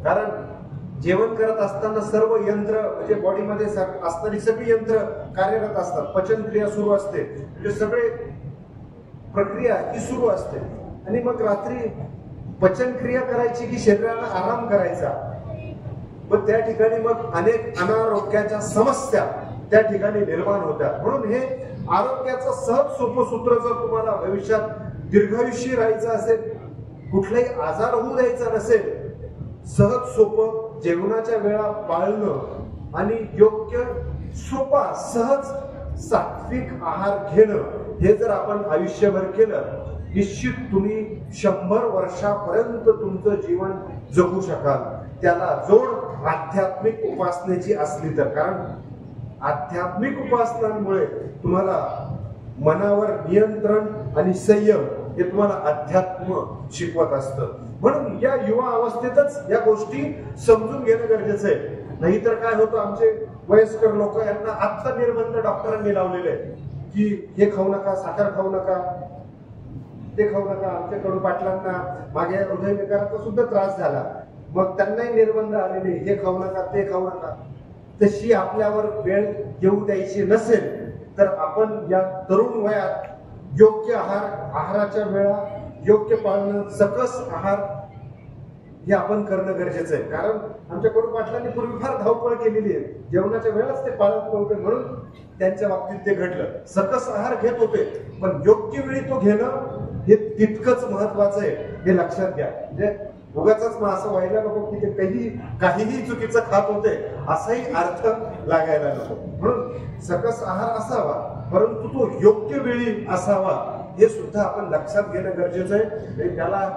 कारण जेवण करत असताना सर्व यंत्र, म्हणजे बॉडीमध्ये असणारी सगळी यंत्र कार्यरत असतात, पचनक्रिया सुरू असते, म्हणजे सगळे प्रक्रिया ही सुरू असते. आणि मग रात्री पचनक्रिया करायची की शरीराला आराम करायचा. मग त्या ठिकाणी मग अनेक अनारोग्याच्या समस्या त्या ठिकाणी निर्माण होत्या. म्हणून हे आरोग्याचं सहज सोपं सूत्र जर तुम्हाला भविष्यात दीर्घायुष्य राहायचं असेल, कुठलाही आजार होऊ द्यायचा नसेल, सहज सोपं जेवणाच्या वेळा पाळणं आणि योग्य सोपा सहज सात्विक आहार घेणं हे जर आपण आयुष्यभर केलं, निश्चित तुम्ही 100 वर्षापर्यंत तुमचं जीवन जगू शकाल. त्याला जोड आध्यात्मिक उपासनेची असली तर. कारण आध्यात्मिक उपासनांमुळे तुम्हाला मनावर नियंत्रण आणि संयम हे तुम्हाला अध्यात्म शिकवत असतं. म्हणून या युवा अवस्थेतच या गोष्टी समजून घेणं गरजेचं आहे. नाहीतर काय होतं, आमचे वयस्कर लोक यांना आत्ता निर्बंध डॉक्टरांनी लावलेले आहे की हे खाऊ नका, साखर खाऊ नका, ते खाऊ नका. आमच्या कडू पाटलांना मागे हृदयविकाराचा सुद्धा त्रास झाला, मग त्यांनाही निर्बंध आलेले, हे खाऊ नका, ते खाऊ नका. तशी आपल्यावर वेळ येऊ द्यायची नसेल तर आपण या तरुण वयात योग्य आहाराच्या वेळा योग्य पाळणं, सकस आहार हे आपण करणं गरजेचं आहे. कारण आमच्या कडू पाटलांनी पूर्वी फार धावपळ केलेली आहे, जेवणाच्या वेळाच ते पाळत नव्हते, म्हणून त्यांच्या बाबतीत ते घडलं. सकस आहार घेत होते, पण योग्य वेळी तो घेणं हे तितकंच महत्वाचं आहे, हे लक्षात घ्या. म्हणजे उगाच असं व्हायला नको की ते काहीही चुकीचं खात होते असाही अर्थ लागायला नको. म्हणून सकस आहार असावा, परंतु तो योग्य वेळी असावा हे सुद्धा आपण लक्षात घेणं गरजेचं आहे. त्याला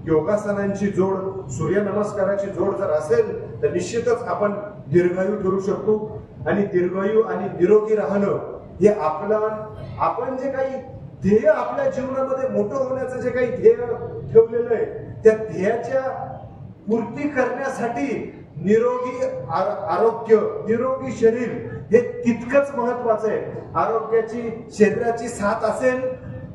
योगासनांची जोड, सूर्यनमस्काराची जोड जर असेल तर निश्चितच आपण दीर्घायू ठरू शकतो. आणि दीर्घायू आणि निरोगी राहणं हे आपण जे काही ध्येय आपल्या जीवनामध्ये मोठं होण्याचं जे काही ध्येय ठेवलेलं आहे, त्या ध्येयाच्या पूर्ती करण्यासाठी निरोगी आरोग्य, निरोगी शरीर हे तितकंच महत्वाचं आहे. आरोग्याची, शरीराची साथ असेल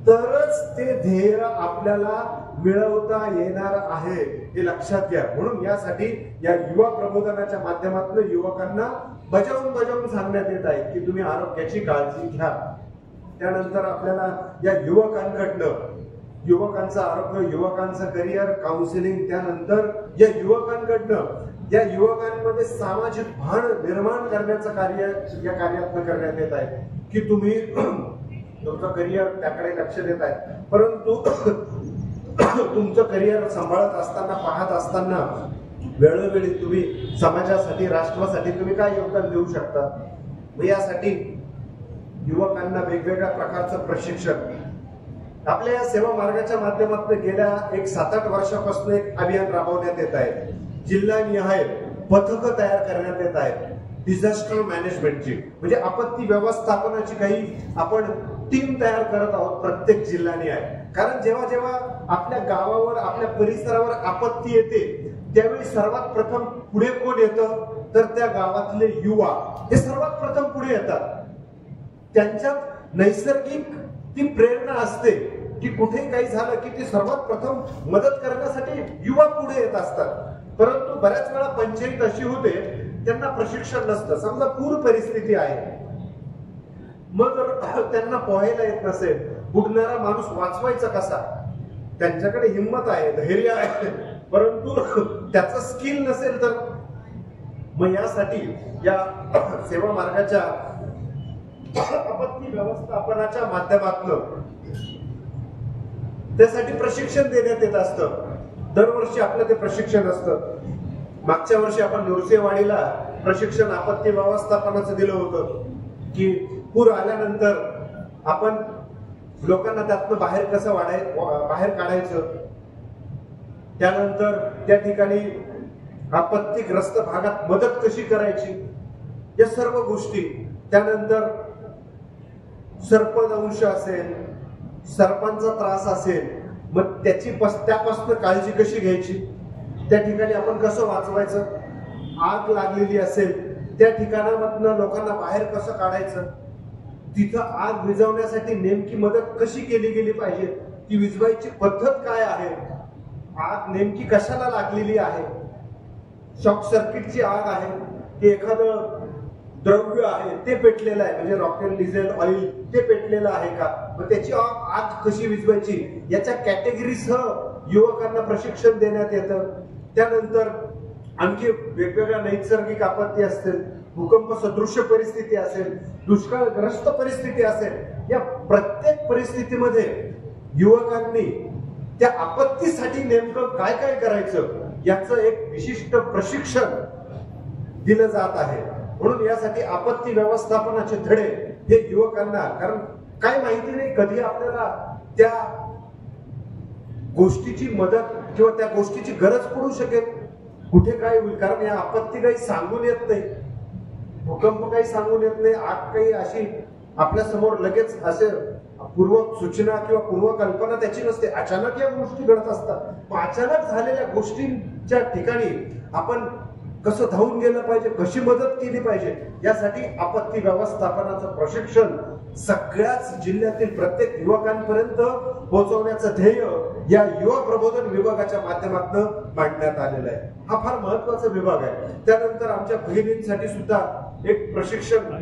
तरच ते ध्येय आपल्याला मिळवता येणार आहे, हे लक्षात घ्या. म्हणून यासाठी या युवा प्रबोधनाच्या माध्यमातून युवकांना बजावून सांगण्यात येत आहे की तुम्ही आरोग्याची काळजी घ्या. त्यानंतर आपल्याला या युवकांचं आरोग्य, युवकांचं करिअर, काउन्सिलिंग, त्यानंतर या युवकांमध्ये सामाजिक भान निर्माण करण्याचं कार्य या कार्यातून करण्यात येत आहे की तुम्ही तुमचं करिअर त्याकडे लक्ष देत आहे, परंतु तुमचं करिअर सांभाळत असताना, पाहत असताना वेळोवेळी तुम्ही समाजासाठी, राष्ट्रासाठी तुम्ही काय योगदान देऊ शकता. यासाठी युवकांना वेगवेगळ्या प्रकारचं प्रशिक्षण आपल्या या सेवा मार्गाच्या माध्यमातून गेल्या 7-8 वर्षापासून एक अभियान राबवण्यात येत आहे. जिल्हानिहाय पथकं तयार करण्यात येत आहेत डिझास्टर मॅनेजमेंटची, म्हणजे आपत्ती व्यवस्थापनाची काही आपण टीम तयार करत आहोत प्रत्येक जिल्हानिहाय. कारण जेव्हा जेव्हा आपल्या गावावर, आपल्या परिसरावर आपत्ती येते त्यावेळी सर्वात प्रथम पुढे कोण येतं तर त्या गावातले युवा हे सर्वात प्रथम पुढे येतात. त्यांच्यात नैसर्गिक ती प्रेरणा असते की कुठेही काही झालं की ती सर्वात प्रथम मदत करण्यासाठी युवा पुढे येत असतात. परंतु बऱ्याच वेळा पंचायत अशी होते, त्यांना प्रशिक्षण नसतं. समजा पूर परिस्थिती आहे, मग जर त्यांना पोहायला येत नसेल, बुडणारा माणूस वाचवायचा कसा, त्यांच्याकडे हिंमत आहे, धैर्य आहे, परंतु त्याचं स्किल नसेल तर मग यासाठी या सेवा मार्गाच्या आपत्ती व्यवस्थापनाच्या माध्यमातून त्यासाठी प्रशिक्षण देण्यात येत असतं. दरवर्षी आपलं ते प्रशिक्षण असतं. मागच्या वर्षी आपण नृसिंहवाडीला प्रशिक्षण आपत्ती व्यवस्थापनाचं दिलं होतं की पूर आल्यानंतर आपण लोकांना त्यातनं बाहेर काढायचं, त्यानंतर त्या ठिकाणी आपत्तीग्रस्त भागात मदत कशी करायची, या सर्व गोष्टी. त्यानंतर सर्पदंश असेल, सर्पांचा त्रास असेल, मग त्यापासून काळजी कशी घ्यायची, त्या ठिकाणी आपण कसं वाचवायचं, आग लागलेली असेल त्या ठिकाणामधनं लोकांना बाहेर कसं काढायचं, तिथं आग विझवण्यासाठी नेमकी मदत कशी केली गेली पाहिजे, ती विझवायची पद्धत काय आहे, आग नेमकी कशाला लागलेली आहे, शॉर्ट सर्किटची आग आहे की एखादं द्रव्य आहे ते पेटलेलं आहे, म्हणजे रॉकेल, डिझेल, ऑइल ते पेटलेलं आहे का, मग त्याची आग कशी विझवायची, याच्या कॅटेगरीसह युवकांना प्रशिक्षण देण्यात येतं. त्यानंतर आणखी वेगवेगळ्या नैसर्गिक आपत्ती असतील, भूकंप सदृश्य परिस्थिती असेल, दुष्काळग्रस्त परिस्थिती असेल, या प्रत्येक परिस्थितीमध्ये युवकांनी त्या आपत्तीसाठी नेमकं काय काय करायचं याचं एक विशिष्ट प्रशिक्षण दिलं जात आहे. म्हणून यासाठी आपत्ती व्यवस्थापनाचे धडे हे युवकांना, कारण काय माहिती नाही कधी आपल्याला त्या गोष्टीची मदत किंवा त्या गोष्टीची गरज पडू शकेल, कुठे काय होईल, कारण या आपत्ती काही सांगून येत नाही, भूकंप काही सांगून येत नाही, आग काही अशी आपल्या समोर लगेच असे पूर्व सूचना किंवा पूर्व कल्पना त्याची नसते, अचानक या गोष्टी घडत असतात. अचानक झालेल्या गोष्टींच्या ठिकाणी आपण कसं धावून गेलं पाहिजे, कशी मदत केली पाहिजे, यासाठी आपत्ती व्यवस्थापनाचं प्रशिक्षण सगळ्याच जिल्ह्यातील प्रत्येक युवकांपर्यंत पोहोचवण्याचं ध्येय या युवा प्रबोधन विभागाच्या माध्यमातून मांडण्यात आलेलं आहे. हा फार महत्वाचा विभाग आहे. त्यानंतर आमच्या भगिनींसाठी सुद्धा एक प्रशिक्षण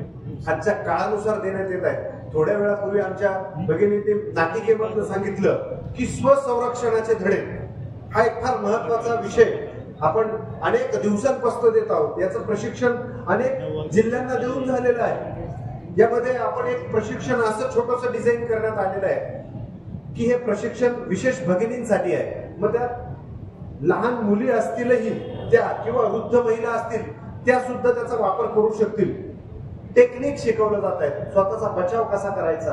आजच्या काळानुसार देण्यात येत आहे. थोड्या वेळापूर्वी आमच्या भगिनींनी नाटिकेमधलं सांगितलं की स्वसंरक्षणाचे धडे हा एक फार महत्वाचा विषय आपण अनेक दिवसांपासून देत आहोत. याचं प्रशिक्षण अनेक जिल्ह्यांना देऊन झालेलं आहे. यामध्ये आपण एक प्रशिक्षण असं छोटंसं डिझाईन करण्यात आलेलं आहे की हे प्रशिक्षण विशेष भगिनींसाठी आहे. मग त्यात लहान मुली असतीलही त्या किंवा वृद्ध महिला असतील त्या सुद्धा त्याचा वापर करू शकतील. टेक्निक शिकवलं जात आहे, स्वतःचा बचाव कसा करायचा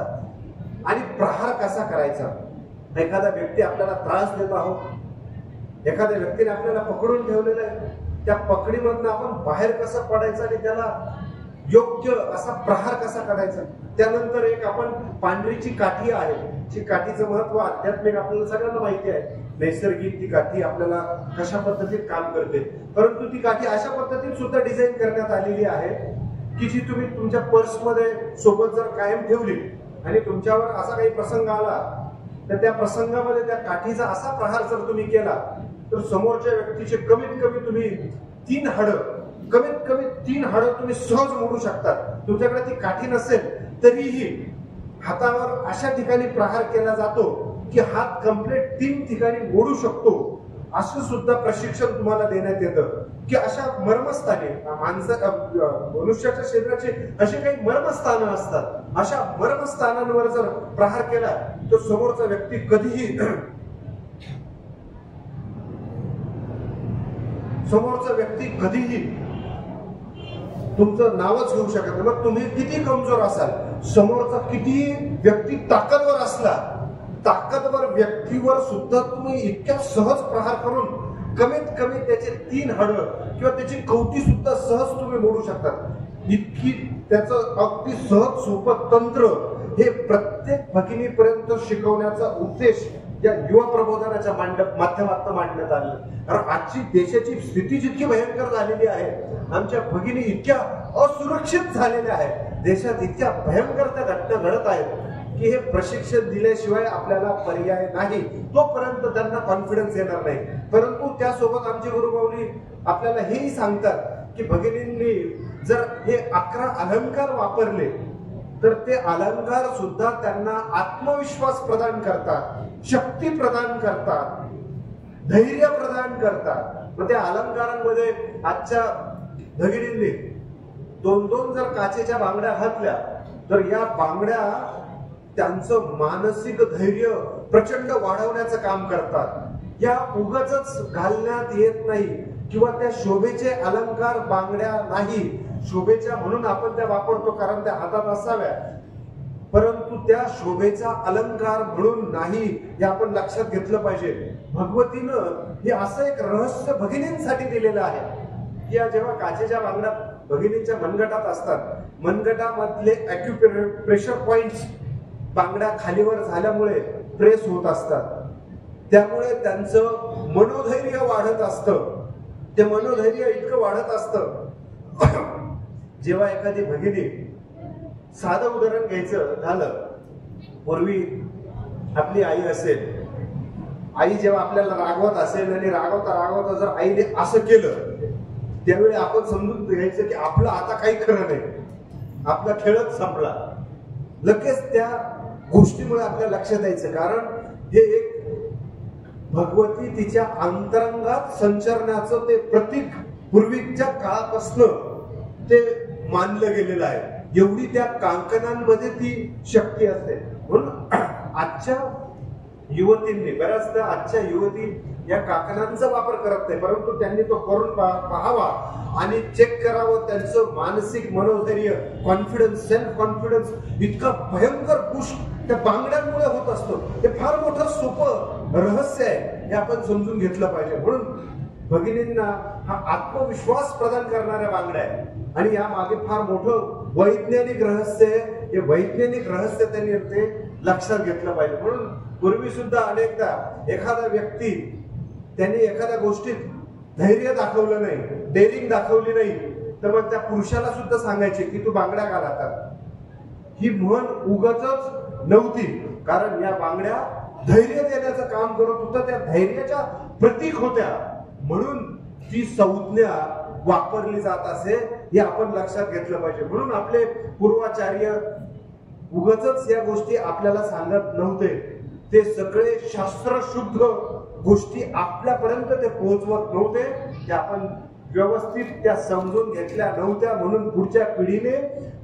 आणि प्रहार कसा करायचा. एखादा व्यक्ती आपल्याला त्रास देत आहोत, एखाद्या व्यक्तीने आपल्याला पकडून ठेवलेलं आहे, त्या पकडीमधनं आपण बाहेर कसं पडायचं आणि त्याला योग्य असा प्रहार कसा करायचा. त्यानंतर एक आपण पांढरीची काठी आहे, जी काठीचं महत्व आध्यात्मिक आपल्याला सगळ्यांना माहिती आहे. नैसर्गिक ती काठी आपल्याला कशा पद्धतीत काम करते, परंतु ती काठी अशा पद्धतीत सुद्धा डिझाईन करण्यात आलेली आहे की जी तुम्ही तुमच्या पर्समध्ये सोबत जर कायम ठेवली आणि तुमच्यावर असा काही प्रसंग आला तर त्या प्रसंगामध्ये त्या काठीचा असा प्रहार जर तुम्ही केला तर समोरच्या व्यक्तीचे कमीत कमी 3 हाडं तुम्ही सहज मोडू शकतात. तुमच्याकडे ती काठी नसेल तरीही हातावर अशा ठिकाणी प्रहार केला जातो की हात कंप्लीट 3 ठिकाणी मोडू शकतो. असं सुद्धा प्रशिक्षण तुम्हाला देण्यात येतं की अशा मर्मस्थानी मनुष्याच्या शरीराचे असे काही मर्मस्थानं असतात. अशा मर्मस्थानांवर जर प्रहार केला तर समोरचा व्यक्ती कधीही तुमचं नावच घेऊ शकत नाही. मग तुम्ही किती कमजोर असाल, समोरचा किती व्यक्ती ताकदवर असला, ताकदवर व्यक्तीवर सुद्धा तुम्ही इतक्या सहज प्रहार करून कमीत कमी त्याचे 3 हाडं किंवा त्याची कवटी सुद्धा सहज तुम्ही मोडू शकतात. इतकी त्याचं अगदी सहज सोपं तंत्र हे प्रत्येक भगिनीपर्यंत शिकवण्याचा उद्देश या युवा प्रबोधनाच्या माध्यमातून मांडण्यात आले. कारण आजची देशाची स्थिती जितकी भयंकर झालेली आहे, आमच्या भगिनी इतक्या असुरक्षित झालेल्या आहेत, देशात इतक्या भयंकर त्या घटना घडत आहेत की हे प्रशिक्षण दिल्याशिवाय आपल्याला पर्याय नाही. तोपर्यंत त्यांना कॉन्फिडन्स येणार नाही. परंतु त्यासोबत आमचे गुरुमाऊली आपल्याला हेही सांगतात की भगिनींनी जर हे 11 अलंकार वापरले तर ते अलंकार सुद्धा त्यांना आत्मविश्वास प्रदान करतात, शक्ती प्रदान करतात, धैर्य प्रदान करतात. मग त्या अलंकारांमध्ये आजच्या भगिनींनी 2-2 जर काचेच्या बांगड्या घातल्या तर या बांगड्या त्यांचं मानसिक धैर्य प्रचंड वाढवण्याचं काम करतात. या उगाचच घालण्यात येत नाही किंवा त्या शोभेचे अलंकार बांगड्या नाही, शोभेच्या म्हणून आपण त्या वापरतो कारण त्या हातात असाव्या, परंतु त्या शोभेचा अलंकार म्हणून नाही, हे आपण लक्षात घेतलं पाहिजे. भगवतीनं हे असं एक रहस्य भगिनींसाठी दिलेलं आहे की या जेव्हा काचेच्या बांगड्या भगिनींच्या मनगटात असतात, मनगटामधले ॲक्युप्रेशर पॉइंट्स बांगड्या खालीवर झाल्यामुळे प्रेस होत असतात, त्यामुळे त्यांचं मनोधैर्य वाढत असतं. ते मनोधैर्य इतकं वाढत असतं. जेव्हा एखादी भगिनी, साधं उदाहरण घ्यायचं झालं, पूर्वी आपली आई असेल, आई जेव्हा आपल्याला रागवत असेल आणि रागवता जर आईने असं केलं त्यावेळी आपण समजून घ्यायचं की आपलं आता काही खरं नाही. आपला खेळच संपला. लगेच त्या गोष्टीमुळे आपल्या लक्षात यायचं, कारण हे एक भगवती तिच्या अंतरंगात संचरण्याचं ते प्रतीक पूर्वीच्या काळापासून ते मानलं गेलेलं आहे. एवढी त्या कांकणांमध्ये ती शक्ती असते. म्हणून आजच्या युवतींनी, बऱ्याचदा आजच्या युवती या काकणांचा वापर करत नाही, परंतु त्यांनी तो करून पाहावा आणि चेक करावं. त्यांचं मानसिक मनोधैर्य, कॉन्फिडन्स, सेल्फ कॉन्फिडन्स इतका भयंकर पुश त्या बांगड्यांमुळे होत असतो. हे फार मोठं सोपं रहस्य आहे, हे आपण समजून घेतलं पाहिजे. म्हणून भगिनींना हा आत्मविश्वास प्रदान करणाऱ्या बांगड्या आहे आणि या मागे फार मोठं वैज्ञानिक रहस्य आहे. हे वैज्ञानिक रहस्य त्यांनी ते लक्षात घेतलं पाहिजे. म्हणून पूर्वी सुद्धा अनेकदा एखादा व्यक्ती त्यांनी एखाद्या गोष्टीत धैर्य दाखवलं नाही, डेअरिंग दाखवली नाही, तर मग त्या पुरुषाला सुद्धा सांगायचे की तू बांगड्या घाल आता. ही म्हण उगाचच नव्हती, कारण या बांगड्या धैर्य देण्याचं काम करत होत्या, त्या धैर्याच्या प्रतीक होत्या. म्हणून ती संज्ञा वापरली जात असे हे आपण लक्षात घेतलं पाहिजे. म्हणून आपले पूर्वाचार्य उगाचच या गोष्टी आपल्याला सांगत नव्हते, ते सगळे शास्त्रशुद्ध गोष्टी आपल्यापर्यंत ते पोहोचवत नव्हते. ते आपण व्यवस्थित त्या समजून घेतल्या नव्हत्या, म्हणून पुढच्या पिढीने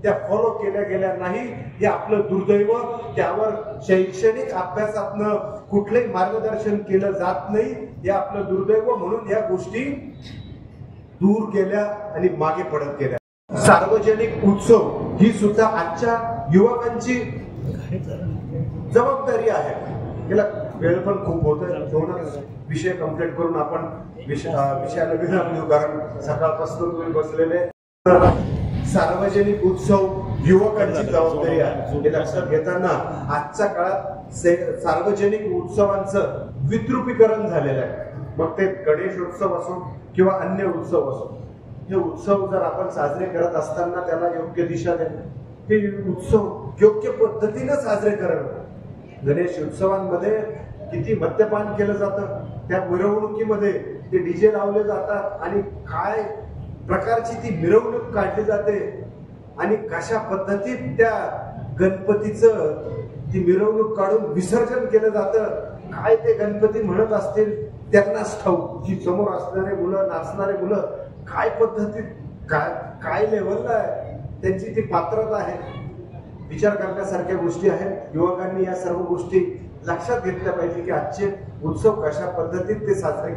त्या फॉलो केल्या गेल्या नाही. हे आपलं दुर्दैव. त्यावर शैक्षणिक अभ्यासातनं कुठलंही मार्गदर्शन केलं जात नाही, हे आपलं दुर्दैव. म्हणून या गोष्टी दूर गेल्या आणि मागे पडत गेल्या. सार्वजनिक उत्सव ही सुद्धा आजच्या युवकांची जबाबदारी आहे. याला वेळ पण खूप होतोय, दोनच विषय कंप्लीट करून आपण विषयाला विराम देऊ, कारण सकाळपासून तुम्ही बसलेले. सार्वजनिक उत्सव युवकांची जबाबदारी आहे. हे लक्षात घेताना आजच्या काळात सार्वजनिक उत्सवांचं विद्रुपीकरण झालेलं आहे. मग ते गणेशोत्सव असो किंवा अन्य उत्सव असो, हे उत्सव जर आपण साजरे करत असताना त्याला योग्य दिशा देणं, ते उत्सव योग्य पद्धतीने साजरे करणं. गणेश उत्सवांमध्ये किती मद्यपान केलं जातं, त्या मिरवणुकीमध्ये ते डीजे लावले जातात आणि काय प्रकारची ती मिरवणूक काढली जाते आणि कशा पद्धतीत त्या गणपतीचं ती मिरवणूक काढून विसर्जन केलं जातं. काय ते गणपती म्हणत असतील त्यांनाच ठाऊक. जी समोर असणारे मुलं, नाचणारे मुलं काय पद्धतीत, काय लेवलला आहे त्यांची ती पात्रता आहे. विचार करण्यासारख्या गोष्टी आहेत. युवकांनी या सर्व गोष्टी लक्षात घेतल्या पाहिजे की आजचे उत्सव कशा पद्धतीत ते साजरे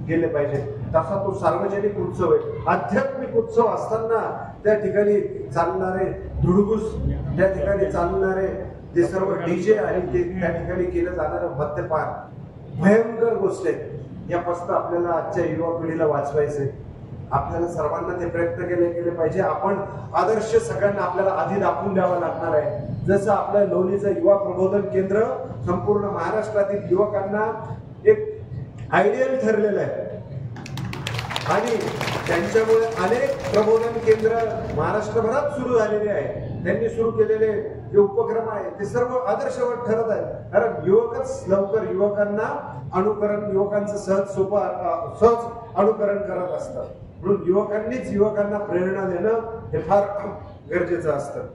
गेले पाहिजे. तसा तो सार्वजनिक उत्सव आहे. आध्यात्मिक उत्सव असताना त्या ठिकाणी चालणारे धुडगुस, त्या ठिकाणी चालणारे ते सर्व डीजे आणि ते त्या ठिकाणी केलं जाणारं मद्यपान भयंकर गोष्ट आहे. यापासून आपल्याला आजच्या युवा पिढीला वाचवायचंय. आपल्याला सर्वांना ते प्रयत्न केले पाहिजे. आपण आदर्श सगळ्यांना आपल्याला आधी दाखवून द्यावा लागणार आहे. जसं आपलं लोणीचं युवा प्रबोधन केंद्र संपूर्ण महाराष्ट्रातील युवकांना एक आयडियल ठरलेलं आहे आणि त्यांच्यामुळे अनेक प्रबोधन केंद्र महाराष्ट्रभरात सुरू झालेले आहेत. त्यांनी सुरू केलेले जे उपक्रम आहेत ते सर्व आदर्शवत ठरत आहेत, कारण युवकच लवकर युवकांना अनुकरण, युवकांचं सहज अनुकरण करत असतात. म्हणून युवकांनीच युवकांना प्रेरणा देणं हे फार गरजेचं असतं.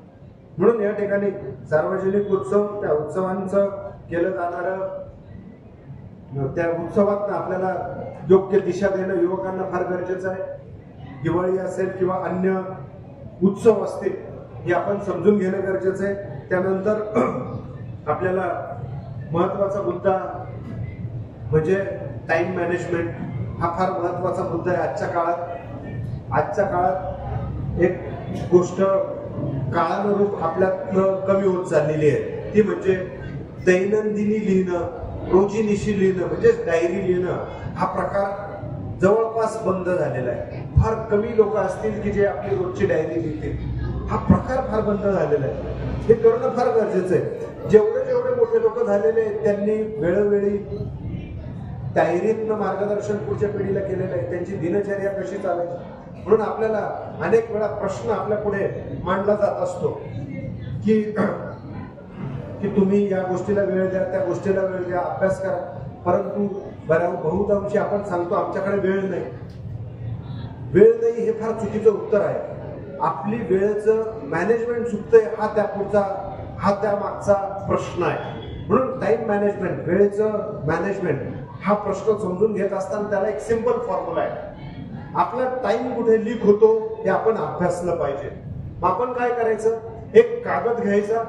म्हणून या ठिकाणी सार्वजनिक उत्सव, त्या उत्सवांचं केलं जाणारं, त्या उत्सवात आपल्याला योग्य दिशा देणं युवकांना फार गरजेचं आहे. दिवाळी असेल किंवा अन्य उत्सव असतील हे आपण समजून घेणं गरजेचं आहे. त्यानंतर आपल्याला महत्वाचा मुद्दा म्हणजे टाइम मॅनेजमेंट हा फार महत्वाचा मुद्दा आहे आजच्या काळात. आजच्या काळात एक गोष्ट काळानुरूप आपल्यातनं कमी होत चाललेली आहे, ती म्हणजे दैनंदिनी लिहिणं, रोजीनिशी लिहिणं, म्हणजे डायरी लिहिणं. हा प्रकार जवळपास बंद झालेला आहे. फार कमी लोक असतील की जे आपली रोजची डायरी लिहितील. हा प्रकार फार बंद झालेला आहे. हे करणं फार गरजेचं आहे. जेवढे मोठे लोक झालेले आहेत त्यांनी वेळोवेळी डायरीतनं मार्गदर्शन पुढच्या पिढीला केलेलं आहे. त्यांची दिनचर्या कशी चालायची, म्हणून आपल्याला अनेक वेळा प्रश्न आपल्या पुढे मांडला जात असतो की तुम्ही या गोष्टीला वेळ द्या, त्या गोष्टीला वेळ द्या, अभ्यास करा. परंतु बहुतांशी आपण सांगतो आमच्याकडे वेळ नाही. वेळ नाही हे फार चुकीचं उत्तर आहे. आपली वेळेचं मॅनेजमेंट चुकतंय हा त्या मागचा प्रश्न आहे. म्हणून टाइम मॅनेजमेंट, वेळेचं मॅनेजमेंट हा प्रश्न समजून घेत असताना त्याला एक सिंपल फॉर्म्युला आहे. आपला टाइम कुठे लीक होतो हे आपण अभ्यासलं पाहिजे. मग आपण काय करायचं, एक कागद घ्यायचा,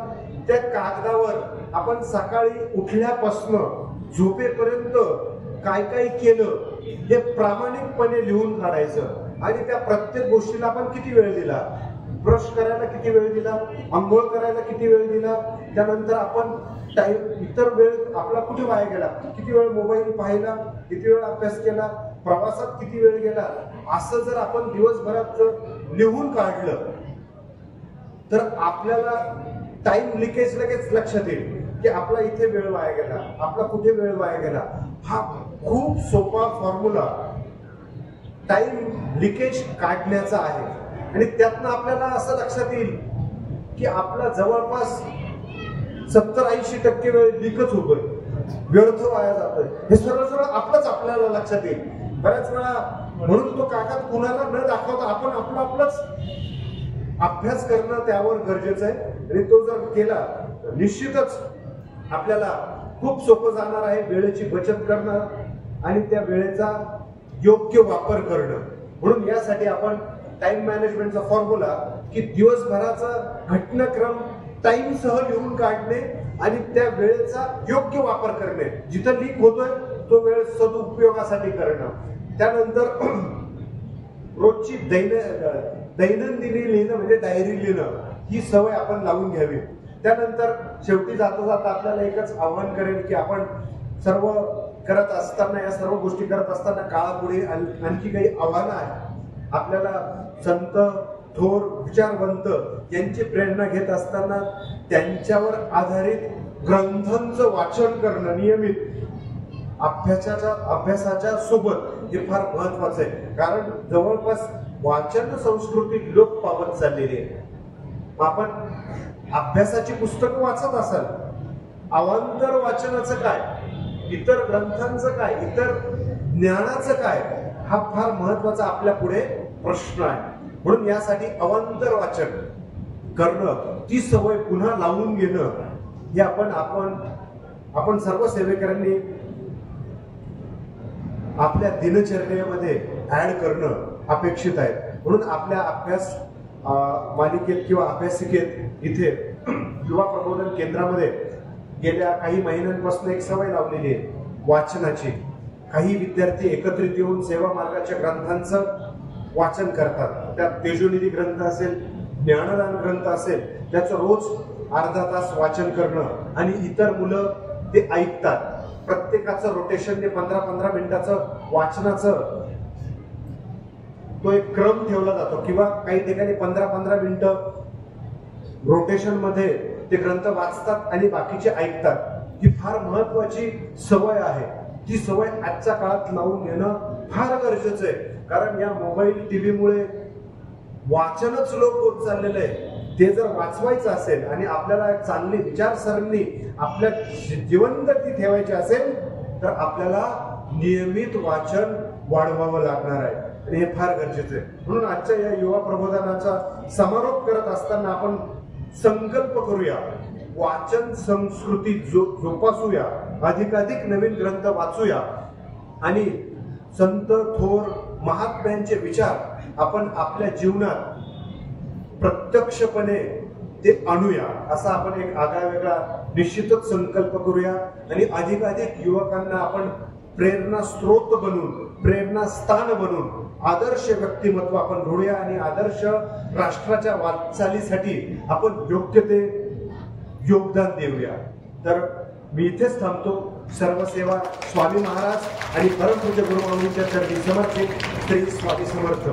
त्या कागदावर आपण सकाळी उठल्यापासून झोपेपर्यंत काय काय केलं हे प्रामाणिकपणे लिहून काढायचं. आणि त्या प्रत्येक गोष्टीला आपण किती वेळ दिला, ब्रश करायला किती वेळ दिला, आंघोळ करायला किती वेळ दिला, त्यानंतर आपण इतर वेळ आपला कुठे वाया गेला, किती वेळ मोबाईल पाहिला, किती वेळ अभ्यास केला, प्रवासात किती वेळ गेला, असं जर आपण दिवसभरात लिहून काढलं तर आपल्याला टाइम लिकेज लगेच लक्षात येईल की आपला इथे वेळ वाया गेला, आपला कुठे वेळ वाया गेला. हा खूप सोपा फॉर्म्युला टाइम लिकेज काढण्याचा आहे. आणि त्यातनं आपल्याला असं लक्षात येईल की आपला जवळपास 70-80% वेळ लिकच होतोय, व्यर्थ वाया जातोय. हे सरळ आपल्याला लक्षात येईल बऱ्याच वेळा. म्हणून तो कागद कुणाला न दाखवता आपण आपलाच अभ्यास करणं त्यावर गरजेचं आहे. आणि तो जर केला निश्चितच आपल्याला खूप सोपं जाणार आहे वेळेची बचत करणं आणि त्या वेळेचा योग्य वापर करणं. म्हणून यासाठी आपण टाइम मॅनेजमेंटचा फॉर्म्युला की दिवसभराचा घटनाक्रम टाइम सह लिहून काढणे आणि त्या वेळेचा योग्य वापर करणे, जिथं लीक होतोय तो वेळ सदुपयोगासाठी करणं. त्यानंतर रोजची दैनंदिनी लिहिणं म्हणजे डायरी लिहिणं ही सवय आपण लावून घ्यावी. त्यानंतर शेवटी जाता आपल्याला एकच आव्हान करेल की आपण सर्व करत असताना, या सर्व गोष्टी करत असताना काळापुढे आणखी काही आव्हानं आहेत. आपल्याला संत, थोर, विचारवंत यांची प्रेरणा घेत असताना त्यांच्यावर आधारित ग्रंथांचं वाचन करणं नियमित अभ्यासाच्या सोबत हे फार महत्वाचं आहे. कारण जवळपास वाचन संस्कृती लोप पावत चाललेली आहे. आपण अभ्यासाची पुस्तकं वाचत असाल, अवांतर वाचनाचं काय, इतर ग्रंथांचं काय, इतर ज्ञानाचं काय, हा फार महत्वाचा आपल्या पुढे प्रश्न आहे. म्हणून यासाठी अवांतर वाचन करणं, ती सवय पुन्हा लावून घेणं हे आपण सर्व सेवेकरांनी आपल्या दिनचर्येमध्ये ऍड करणं अपेक्षित आहे. म्हणून आपल्या अभ्यास मालिकेत किंवा अभ्यासिकेत इथे युवा प्रबोधन केंद्रामध्ये गेल्या काही महिन्यांपासून एक सवय लावलेली आहे वाचनाची. काही विद्यार्थी एकत्रित येऊन सेवा मार्गाच्या ग्रंथांचं वाचन करतात. त्यात तेजोनिधी ग्रंथ असेल, ज्ञानदान ग्रंथ असेल, त्याचं रोज अर्धा तास वाचन करणं आणि इतर मुलं ते ऐकतात. प्रत्येकाचं रोटेशनने 15-15 मिनिटाचं वाचनाचं तो एक क्रम ठेवला जातो किंवा काही ठिकाणी 15-15 मिनिटं रोटेशन मध्ये ते ग्रंथ वाचतात आणि बाकीचे ऐकतात. ही फार महत्वाची सवय आहे. ती सवय आजच्या काळात लावून घेणं फार गरजेचं आहे. कारण या मोबाईल टीव्हीमुळे वाचनच लोप होत चाललेलं आहे. ते जर वाचवायचं असेल आणि आपल्याला एक चांगली विचारसरणी आपल्या जिवंत ती ठेवायची असेल तर आपल्याला नियमित वाचन वाढवावं लागणार आहे आणि हे फार गरजेचं आहे. म्हणून आजच्या या युवा प्रबोधनाचा समारोप करत असताना आपण संकल्प करूया, वाचन संस्कृती जोपासूया, अधिकाधिक नवीन ग्रंथ वाचूया आणि संत, थोर, महात्म्यांचे विचार आपण आपल्या जीवनात प्रत्यक्षपणे ते आणूया, असा आपण एक आगळावेगळा निश्चितच संकल्प करूया. आणि अधिकाधिक युवकांना आपण प्रेरणा स्रोत बनून, प्रेरणा स्थान बनून आदर्श व्यक्तिमत्व आपण घडूया आणि आदर्श राष्ट्राच्या वाटचालीसाठी आपण योग्य ते योगदान देऊया. तर मी इथेच थांबतो. सर्व सेवा स्वामी महाराज आणि परमपूज्य गुरुमाऊलींच्या चरणी समर्पित. श्री स्वामी समर्थ.